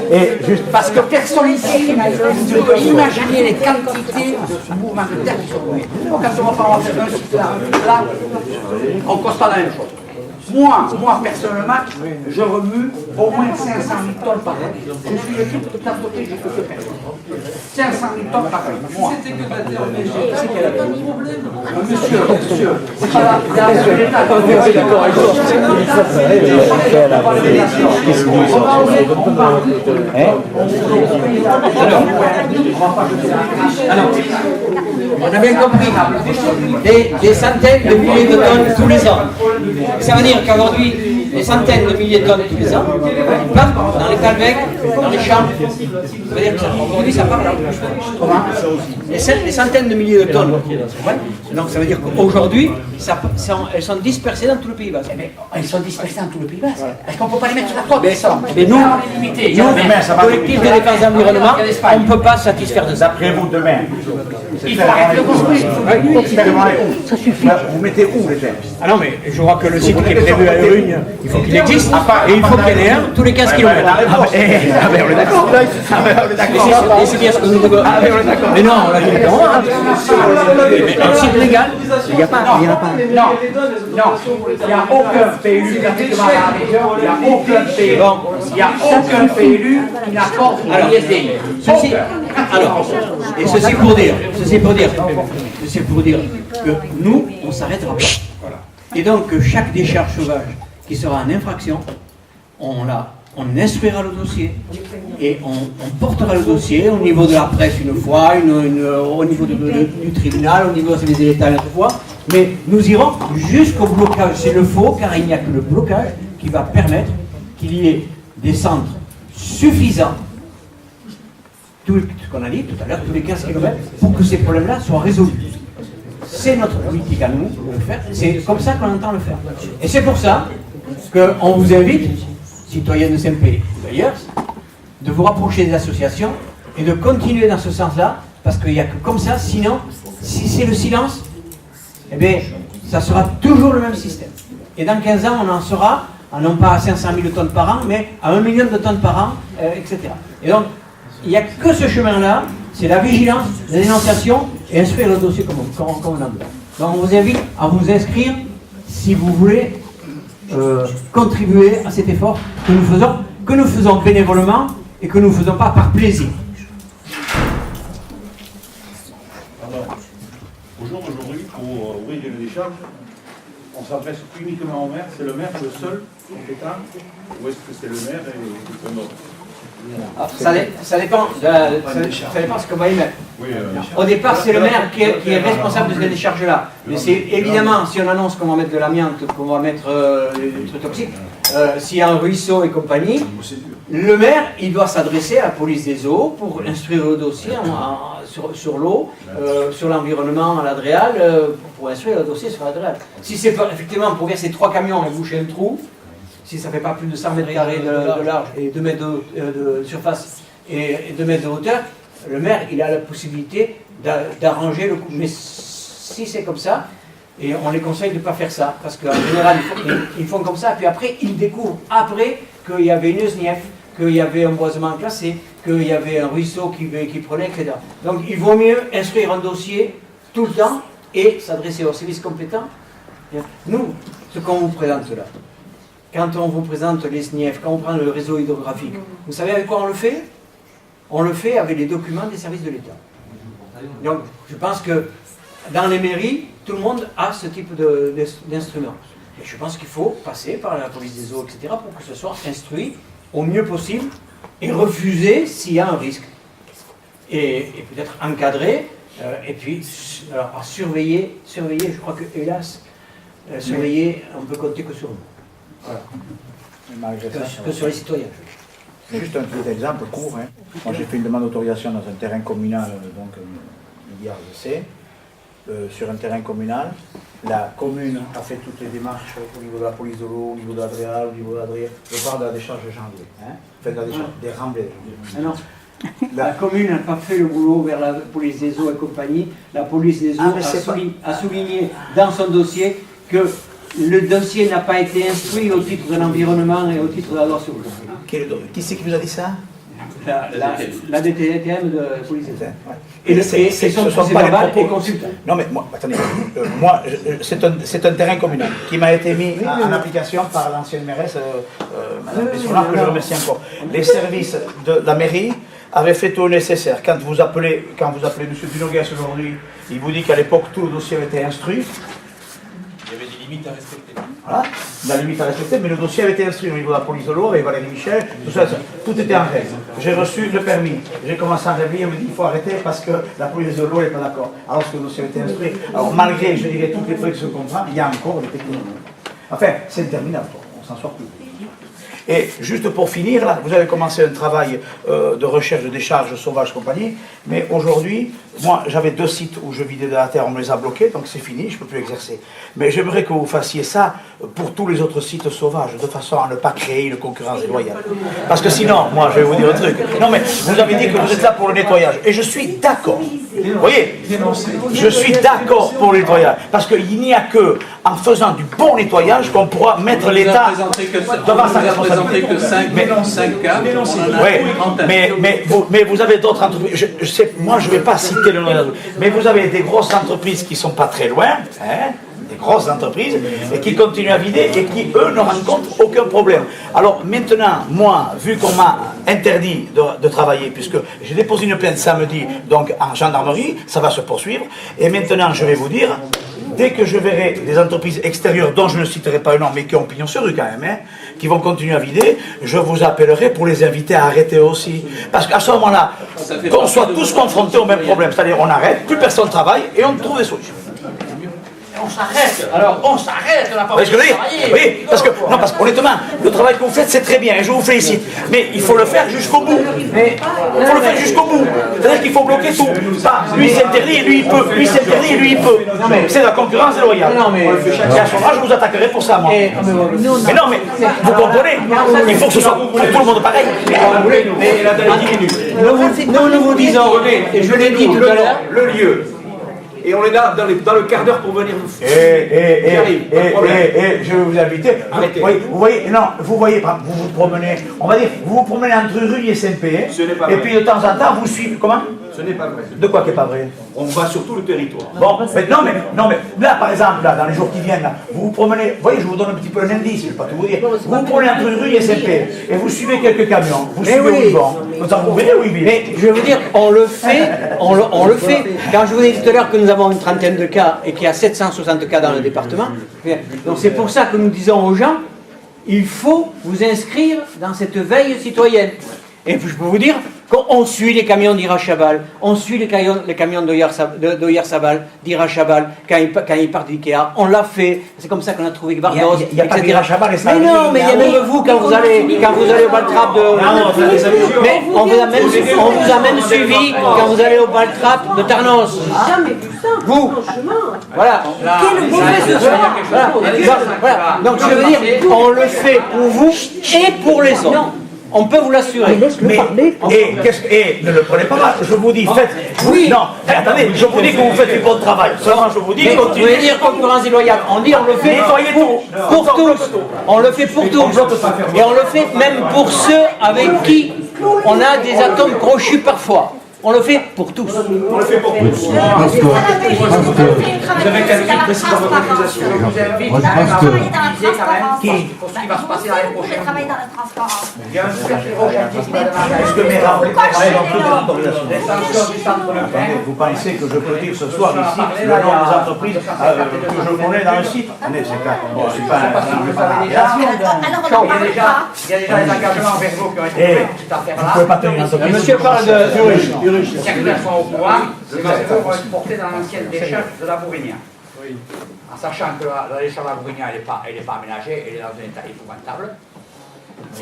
Parce que personne ici ne peut imaginer les quantités de mouvements de terre qui sont doués. Quand on va faire un site là, on constate la même chose. Moi, personnellement, je remue au moins 500 000 tonnes par an. Je suis l'équipe de transporter, j'ai que personne. 500 000 tonnes par an. Moi. C'était que de la terre végétale, c'est qu'il y a pas de problème. Monsieur, c'est pas la l'État. Je suis d'accord avec toi. Alors, on a bien compris, des centaines de milliers de tonnes tous les ans. Ça veut dire qu'aujourd'hui, des centaines de milliers de tonnes tous les ans, ils partent dans les calvecs, dans les champs. Ça veut dire qu'aujourd'hui, ça part là. Comment? Des centaines de milliers de tonnes. Donc ça veut dire qu'aujourd'hui, elles sont dispersées dans tout le Pays Basque. Elles sont dispersées dans tout le Pays Basque. Est-ce qu'on ne peut pas les mettre sur la côte? Mais nous, collectif de défense d'environnement, on ne peut pas satisfaire de ça. Après vous, demain. Il faut arrêter de construire. Ça suffit. Vous mettez où les terres? Ah non, mais je vois que le site qui est prévu à Urugne, il faut qu'il existe, et il faut qu'il y en ait un tous les 15 km. Ah ben on est d'accord. Et c'est bien ce que nous devons. Mais non, on l'a dit d'accord. Mais un site légal, il n'y en a pas. Non, il n'y a aucun PLU pratiquement dans la région, il n'y a aucun PLU qui n'apporte l'ISDI. Alors, et ceci pour dire que nous, on s'arrêtera pas. Et donc, chaque décharge sauvage qui sera en infraction, on instruira le dossier et on portera le dossier au niveau de la presse une fois, au niveau du tribunal, au niveau des États une fois, mais nous irons jusqu'au blocage s'il le faut, car il n'y a que le blocage qui va permettre qu'il y ait des centres suffisants, tout ce qu'on a dit tout à l'heure, tous les 15 km, pour que ces problèmes-là soient résolus. C'est notre politique à nous de le faire, c'est comme ça qu'on entend le faire. Et c'est pour ça qu'on vous invite, citoyens de Saint-Pé ou d'ailleurs, de vous rapprocher des associations et de continuer dans ce sens-là, parce qu'il n'y a que comme ça, sinon, si c'est le silence, eh bien, ça sera toujours le même système. Et dans 15 ans, on en sera, non pas à 500 000 tonnes par an, mais à 1 million de tonnes par an, etc. Et donc, il n'y a que ce chemin-là, c'est la vigilance, la dénonciation et instruire le dossier comme on en veut. Donc on vous invite à vous inscrire si vous voulez contribuer à cet effort que nous faisons bénévolement et que nous ne faisons pas par plaisir. Alors, aujourd'hui, pour ouvrir une décharge, on s'adresse uniquement au maire, c'est le maire le seul compétent, ou est-ce que c'est le maire et un autre? Ça dépend de ce que va y mettre. Au départ, c'est le maire qui est responsable de cette décharge-là. Mais c'est évidemment, si on annonce qu'on va mettre de l'amiante, qu'on va mettre des trucs toxiques, s'il y a un ruisseau et compagnie, le maire, il doit s'adresser à la police des eaux pour instruire le dossier sur l'eau, sur l'environnement à l'Adréal, pour instruire le dossier sur l'Adréal. Si c'est effectivement pour verser 3 camions et boucher un trou, si ça ne fait pas plus de 100 mètres carrés de large et 2 mètres de surface et 2 mètres de hauteur, le maire, il a la possibilité d'arranger le coup. Mais si c'est comme ça, et on les conseille de ne pas faire ça, parce qu'en général, ils font comme ça, puis après, ils découvrent qu'il y avait une SNIEF, qu'il y avait un boisement classé, qu'il y avait un ruisseau qui prenait, etc. Donc il vaut mieux instruire un dossier tout le temps et s'adresser aux services compétents. Nous, ce qu'on vous présente là, quand on vous présente les SNIEF, quand on prend le réseau hydrographique, vous savez avec quoi on le fait? On le fait avec les documents des services de l'État. Donc, je pense que dans les mairies, tout le monde a ce type d'instrument. Et je pense qu'il faut passer par la police des eaux, etc., pour que ce soit instruit au mieux possible et refusé s'il y a un risque. Et peut-être encadré, et puis alors, à surveiller, je crois que, hélas, surveiller, on ne peut compter que sur nous. Voilà. Que sur les citoyens. Juste un petit exemple court. Hein. Moi, j'ai fait une demande d'autorisation dans un terrain communal, donc hier, je sais. Sur un terrain communal, la commune a fait toutes les démarches au niveau de la police de l'eau, au niveau de l'Adréal, au niveau de l'Adréal. Je parle de la décharge de janvier. Hein. Enfin, de la décharge des Rambais. Non. La commune n'a pas fait le boulot vers la police des eaux et compagnie. La police des eaux a souligné dans son dossier que le dossier n'a pas été instruit au titre de l'environnement et au titre de la loi sur l'eau. Qui c'est qui vous a dit ça? La DTM de la police des eaux. Et ce ne sont pas les propos. Non mais moi, attendez, c'est un terrain communal qui m'a été mis en application par l'ancienne mairesse, Madame Pessola, que je remercie encore. Les services de la mairie avaient fait tout le nécessaire. Quand vous appelez M. Dunoguès aujourd'hui, il vous dit qu'à l'époque tout le dossier avait été instruit. Il y avait des limites à respecter. Voilà, la limite à respecter, mais le dossier avait été instruit au niveau de la police de l'eau, et Valérie Michel, tout était en règle. J'ai reçu le permis, j'ai commencé à rêver, on me dit il faut arrêter parce que la police de l'eau n'est pas d'accord. Alors que le dossier avait été instruit. Alors malgré, je dirais, toutes les feuilles de ce contrat, il y a encore des techniques. Enfin, c'est interminable, on s'en sort plus. Et juste pour finir, là, vous avez commencé un travail de recherche de décharges sauvages compagnie, mais aujourd'hui, moi j'avais 2 sites où je vidais de la terre, on me les a bloqués, donc c'est fini, je ne peux plus exercer. Mais j'aimerais que vous fassiez ça pour tous les autres sites sauvages, de façon à ne pas créer une concurrence déloyale. Parce que sinon, moi je vais vous dire un truc, non mais vous avez dit que vous êtes là pour le nettoyage, et je suis d'accord. Vous voyez, je suis d'accord pour le nettoyage, parce qu'il n'y a que en faisant du bon nettoyage qu'on pourra mettre l'État devant sa responsabilité. Que 5 cas, mais vous avez d'autres entreprises, je sais, moi je ne vais pas citer le nom, mais vous avez des grosses entreprises qui ne sont pas très loin, hein, des grosses entreprises, et qui continuent à vider et qui, eux, ne rencontrent aucun problème. Alors maintenant, moi, vu qu'on m'a interdit de travailler, puisque j'ai déposé une plainte samedi, donc en gendarmerie, ça va se poursuivre, et maintenant je vais vous dire, dès que je verrai des entreprises extérieures, dont je ne citerai pas un nom, mais qui ont pignon sur rue quand même, hein, qui vont continuer à vider, je vous appellerai pour les inviter à arrêter aussi. Parce qu'à ce moment-là, qu'on soit tous confrontés au même problème, c'est-à-dire on arrête, plus personne ne travaille, et on trouve des solutions. On s'arrête, alors on s'arrête, on n'a pas envie de travailler. Oui, parce qu'honnêtement, le travail que vous faites, c'est très bien, et je vous félicite. Mais il faut le faire jusqu'au bout. Il faut le faire jusqu'au bout. C'est-à-dire qu'il faut bloquer tout. Lui s'interdit, et lui il peut. Lui s'interdit, et lui il peut. C'est la concurrence déloyale. Et à ce moment-là, je vous attaquerai pour ça, moi. Mais non, mais vous comprenez, il faut que ce soit pour tout le monde pareil. Mais la date diminue. Nous vous disons, et je l'ai dit tout à l'heure, le lieu. Et on est là dans le quart d'heure pour venir vous faire. Je vais vous inviter. Arrêtez. Vous voyez, non, vous voyez, vous vous promenez, on va dire, vous vous promenez entre Rue et SMP, et puis de temps en temps, vous suivez, comment? Ce n'est pas vrai. De quoi qui n'est pas vrai? On va sur tout le territoire. Bon, mais non, mais là, par exemple, là, dans les jours qui viennent, là, vous vous promenez, vous voyez, je vous donne un petit peu un indice, je ne vais pas tout vous dire. Vous vous promenez entre Rue et SMP, et vous suivez quelques camions, vous suivez où ils vont. Vous verrez où ils vivent. Mais je veux vous dire, on le fait. Quand je vous ai dit tout à l'heure que nous avons une trentaine de cas et qu'il y a 760 cas dans le département, donc c'est pour ça que nous disons aux gens, il faut vous inscrire dans cette veille citoyenne. Et je peux vous dire qu'on suit les camions d'Irachabal, on suit les camions d'Oyersabal, d'Irachabal, quand ils partent d'Ikea, on l'a fait, c'est comme ça qu'on a trouvé Vardos, il n'y a pas d'Irachabal et ça. Mais non, mais il y a même vous, quand vous allez au Baltrap de... Mais on vous a même suivi quand vous allez au Baltrap de Tarnos. Jamais vu ça. Vous. Voilà. Voilà. Donc je veux dire, on le fait pour vous et pour les autres. On peut vous l'assurer. Mais ne le prenez pas mal. Je vous dis, faites. Oui. Non, mais attendez, je vous dis que vous faites du bon travail. Seulement, je vous dis, continuez. Vous voulez dire concurrence déloyale. On dit, on le fait pour tous. On le fait pour tous. Et on le fait même pour ceux avec qui on a des atomes crochus parfois. On le fait pour tous. On le fait pour tous. Vous avez qualifié précis dans votre accusation. Je vous invite à travailler dans la transparence. Pour ce qui va se passer l'année prochaine. Travailler dans la transparence. Il y a un super gentil qui m'a demandé. Est-ce que mes Vous pensez que je peux dire ce soir ici le nom des entreprises que je connais dans le site? Je suis pas il y a déjà des engagements vers vous qui ont été faits pour cette affaire-là. Vous ne pouvez pas tenir une entreprise. Monsieur parle de... Certains sont au courant, les matériaux vont être portés dans l'ancienne décharge de la Bourignan. En sachant que la décharge de la Bourignan, elle n'est pas aménagée, elle est dans un état épouvantable.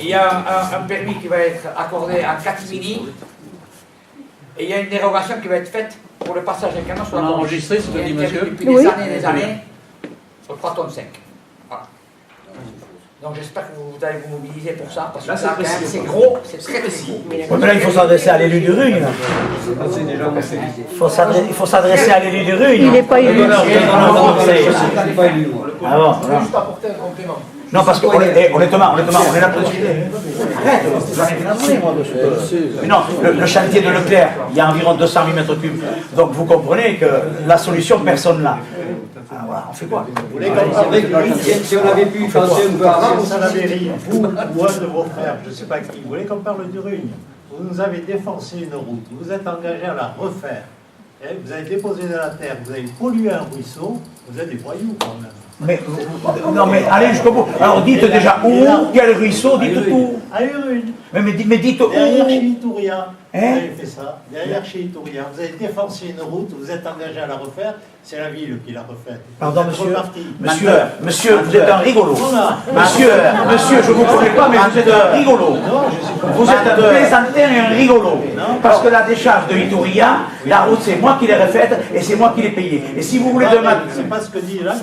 Il y a un permis qui va être accordé en catimini, et il y a une dérogation qui va être faite pour le passage des camions sur la Bourignan. Enregistré, ce que dit monsieur. Depuis des années, au 3 tonnes 5. Voilà. Donc j'espère que vous allez vous mobiliser pour ça, parce que Là, là, quand même, précis. c'est gros, c'est très précis. Ouais, mais là, il faut s'adresser à l'élu de Rugne. Il faut s'adresser à l'élu de Rugne. Il n'est pas élu. Ah bon, Je vais juste apporter un complément. non, parce que honnêtement, on est là pour discuter. Arrête, j'en ai rien à donner, moi, de ce que... Mais non, le chantier de Leclerc, il y a environ 200 000 mètres cubes. Donc vous comprenez que la solution, personne n'a. Alors voilà, on fait quoi? Si on avait pu penser un peu avant, ça n'avait rien. Vous ou un de vos frères, je ne sais pas qui, vous voulez qu'on parle du Rugne? Vous nous avez défoncé une route, vous vous êtes engagé à la refaire. Vous avez déposé de la terre, vous avez pollué un ruisseau, vous êtes des voyous quand même. Mais, non, mais allez jusqu'au bout. Alors dites déjà où, quel ruisseau, dites tout. À Urune. Mais dites où. Derrière chez Itouria, vous Hein? avez fait ça. Derrière chez Itouria, vous avez défoncé une route, vous êtes engagé à la refaire, c'est la ville qui l'a refaite. Pardon, Vous êtes monsieur. reparti. Monsieur, vous êtes un rigolo. Voilà. Monsieur, je ne vous connais pas, mais vous êtes un rigolo. Vous êtes un plaisantin et un rigolo. Parce que la décharge de Itouria, la route, c'est moi qui l'ai refaite et c'est moi qui l'ai payée. Et si vous voulez demain. C'est pas ce que dit là.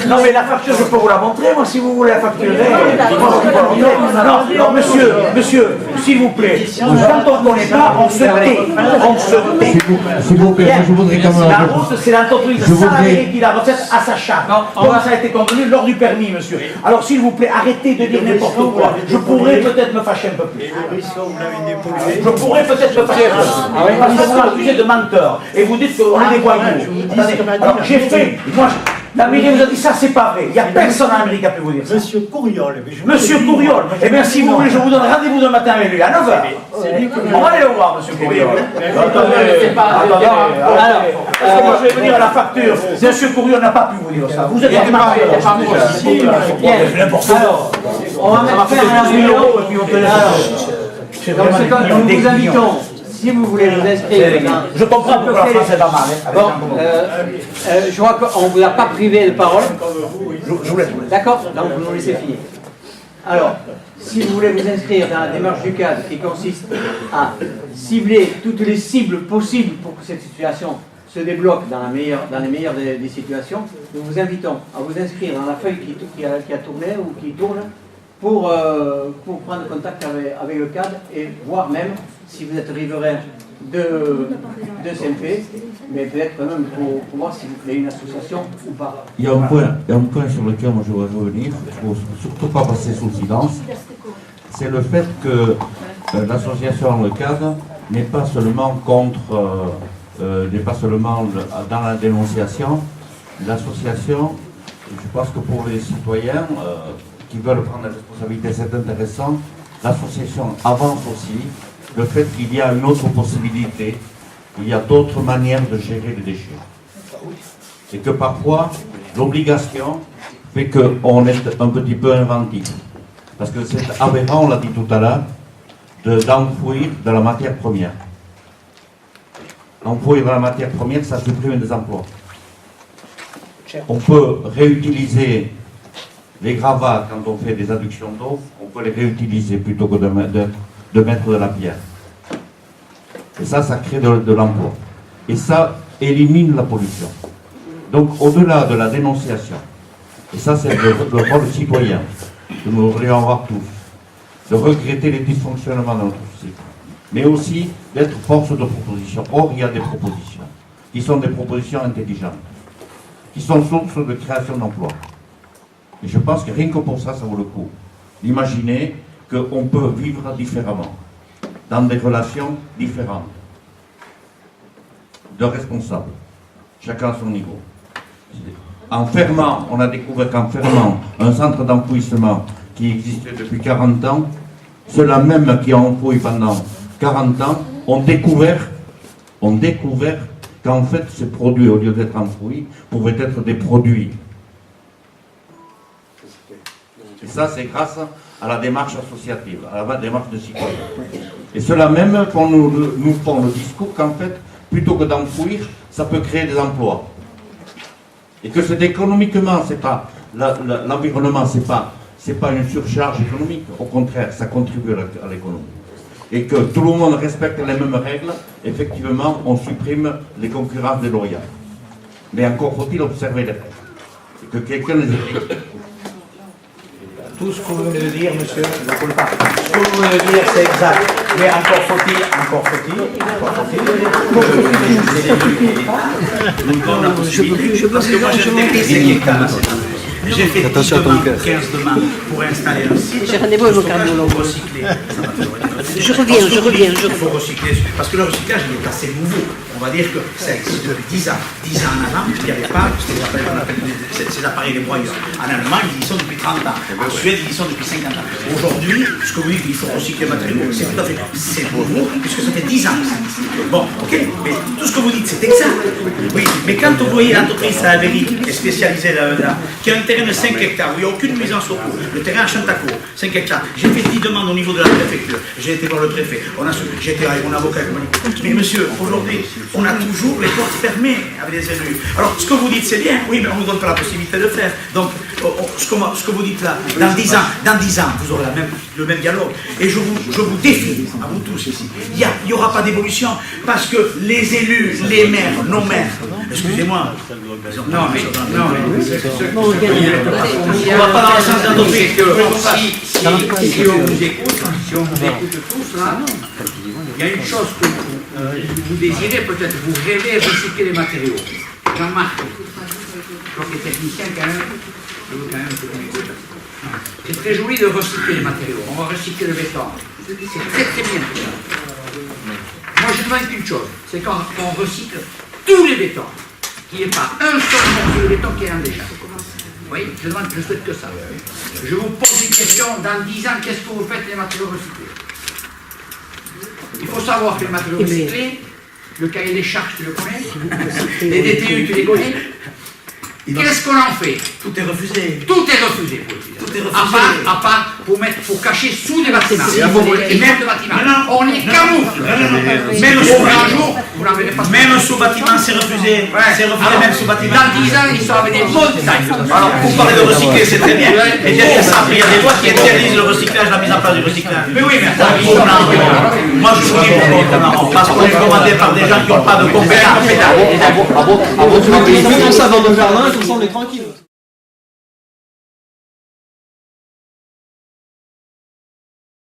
Non, mais la facture, je peux vous la montrer, moi, si vous voulez la facturer. Non, monsieur, s'il vous plaît, quand on ne connaît pas, on se tait. On se tait. S'il vous plaît, je voudrais quand même... La route, c'est l'entreprise salariée qui la recette à sa charge. Comme ça a été convenu lors du permis, monsieur. Alors, s'il vous plaît, arrêtez de dire n'importe quoi. Je pourrais peut-être me fâcher un peu plus. Je pourrais peut-être me fâcher un peu plus. Parce que vous m'accusez de menteur. Et vous dites qu'on est des voyous. Alors, j'ai fait... Moi, la mairie vous a dit ça, c'est pas vrai. Il n'y a personne en Amérique qui a pu vous dire ça. Monsieur Courriol. Monsieur Courriol. Eh bien, si vous voulez, je vous donne rendez-vous demain matin avec lui, à 9h. On va aller le voir, monsieur Courriol. Attendez. Parce que moi, je vais venir à la facture. Monsieur Courriol n'a pas pu vous dire ça. Vous êtes un menteur. Alors, on va mettre faire un réunion. Donc, c'est quand nous vous invitons. Si vous voulez vous inscrire, je comprends pourquoi la France est pas mal. Bon, je vois qu'on ne vous a pas privé de parole. Je vous laisse. D'accord? Donc vous nous laissez finir. Alors, si vous voulez vous inscrire dans la démarche du cadre qui consiste à cibler toutes les cibles possibles pour que cette situation se débloque dans les meilleures des situations, nous vous invitons à vous inscrire dans la feuille qui a tourné ou qui tourne pour prendre contact avec le cadre et voir même si vous êtes riverain de CMP, mais peut-être quand même pour voir si vous créez une association ou pas. Il y a un point sur lequel moi je voudrais revenir, il ne faut surtout pas passer sous le silence, c'est le fait que l'association Le Cadre n'est pas seulement n'est pas seulement dans la dénonciation. L'association, je pense que pour les citoyens qui veulent prendre la responsabilité, c'est intéressant. L'association avance aussi le fait qu'il y a une autre possibilité, il y a d'autres manières de gérer les déchets. Et que parfois, l'obligation fait qu'on est un petit peu inventif. Parce que c'est aberrant, on l'a dit tout à l'heure, d'enfouir de la matière première. Enfouir de la matière première, ça supprime des emplois. On peut réutiliser les gravats quand on fait des adductions d'eau, on peut les réutiliser plutôt que de mettre de la pierre. Et ça crée de l'emploi. Et ça élimine la pollution. Donc au-delà de la dénonciation, et ça c'est le rôle citoyen que nous devrions avoir tous, de regretter les dysfonctionnements de notre société, mais aussi d'être force de proposition. Or, il y a des propositions, qui sont des propositions intelligentes, qui sont sources de création d'emplois. Et je pense que rien que pour ça, ça vaut le coup. Imaginez qu'on peut vivre différemment, dans des relations différentes, de responsables, chacun à son niveau. En fermant, on a découvert qu'en fermant un centre d'enfouissement qui existait depuis 40 ans, ceux-là même qui ont enfoui pendant 40 ans ont découvert qu'en fait ces produits, au lieu d'être enfouis, pouvaient être des produits. Et ça, c'est grâce à la démarche associative, à la démarche de citoyen. Et ceux-là même nous font le discours qu'en fait, plutôt que d'enfouir, ça peut créer des emplois. Et que c'est économiquement, c'est pas l'environnement, c'est pas une surcharge économique. Au contraire, ça contribue à l'économie. Et que tout le monde respecte les mêmes règles, effectivement, on supprime les concurrences déloyales. Mais encore faut-il observer les règles. Et Que quelqu'un les écoute. Tout ce que vous venez de dire, monsieur, je ne pas. Ce que vous venez de dire, c'est exact. Mais encore faut-il. Parce que moi, j'ai fait 5 hectares. J'ai fait 15 demandes pour installer un site. J'ai rendez-vous avec mon cardiologue. Je reviens. Il faut recycler, parce que le recyclage il est assez nouveau. On va dire que ça existe depuis 10 ans. 10 ans en avant, il n'y avait pas ces appareils de broyeurs. En Allemagne, ils y sont depuis 30 ans. En Suède, ils y sont depuis 50 ans. Aujourd'hui, ce que vous dites, il faut recycler les matériaux, c'est tout à fait nouveau, puisque ça fait 10 ans. Bon, ok, mais tout ce que vous dites, c'est exact. Oui, mais quand vous voyez l'entreprise Salaberry, qui est spécialisée là, qui a un terrain de 5 hectares, où il n'y a aucune nuisance au cours, le terrain à Chantacourt, 5 hectares, j'ai fait 10 demandes au niveau de la préfecture, j'ai été voir le préfet, j'ai été avec mon avocat, mais monsieur, aujourd'hui, on a toujours les portes fermées avec les élus. Alors, ce que vous dites, c'est bien, oui, mais on ne nous donne pas la possibilité de le faire. Donc, ce que vous dites là, dans 10 ans, vous aurez le même dialogue. Et je vous défie, à vous tous ici, il n'y aura pas d'évolution, parce que les élus, les maires, nos maires, excusez-moi, non, mais on va pas dans le sens d'un dossier. Si on vous écoute tous là, il y a une chose que vous désirez peut-être, vous rêvez recycler les matériaux. Jean-Marc, je crois qu'il est technicien quand même, je veux quand même que tu m'écoutes. C'est très joli de recycler les matériaux, on va recycler le béton. C'est très très bien tout ça. Moi je demande qu'une chose, c'est qu'on recycle tous les bétons, qu'il n'y ait pas un seul morceau de béton qui est en déchet. Oui, je souhaite que ça. Je vous pose une question, dans 10 ans, qu'est-ce que vous faites des matériaux recyclés? Il faut savoir que les matériaux recyclés, le cahier des charges, tu le connais, les DTU, tu les connais. Qu'est-ce qu'on en fait? Tout est refusé. Tout est refusé. À part pour cacher sous des bâtiments. Et même de bâtiments. On les camoufle. Même sous bâtiment, c'est refusé. C'est refusé même sous bâtiment. Dans 10 ans, ils sont avec des montagnes. Alors, vous parlez de recycler, c'est très bien. Et derrière ça, il y a des lois qui interdisent le recyclage, la mise en place du recyclage. Mais oui, mais moi, je vous dis pourquoi. Parce qu'on est commandé par des gens qui n'ont pas de compétences. Faisons ça dans nos jardins, comme ça on est tranquille.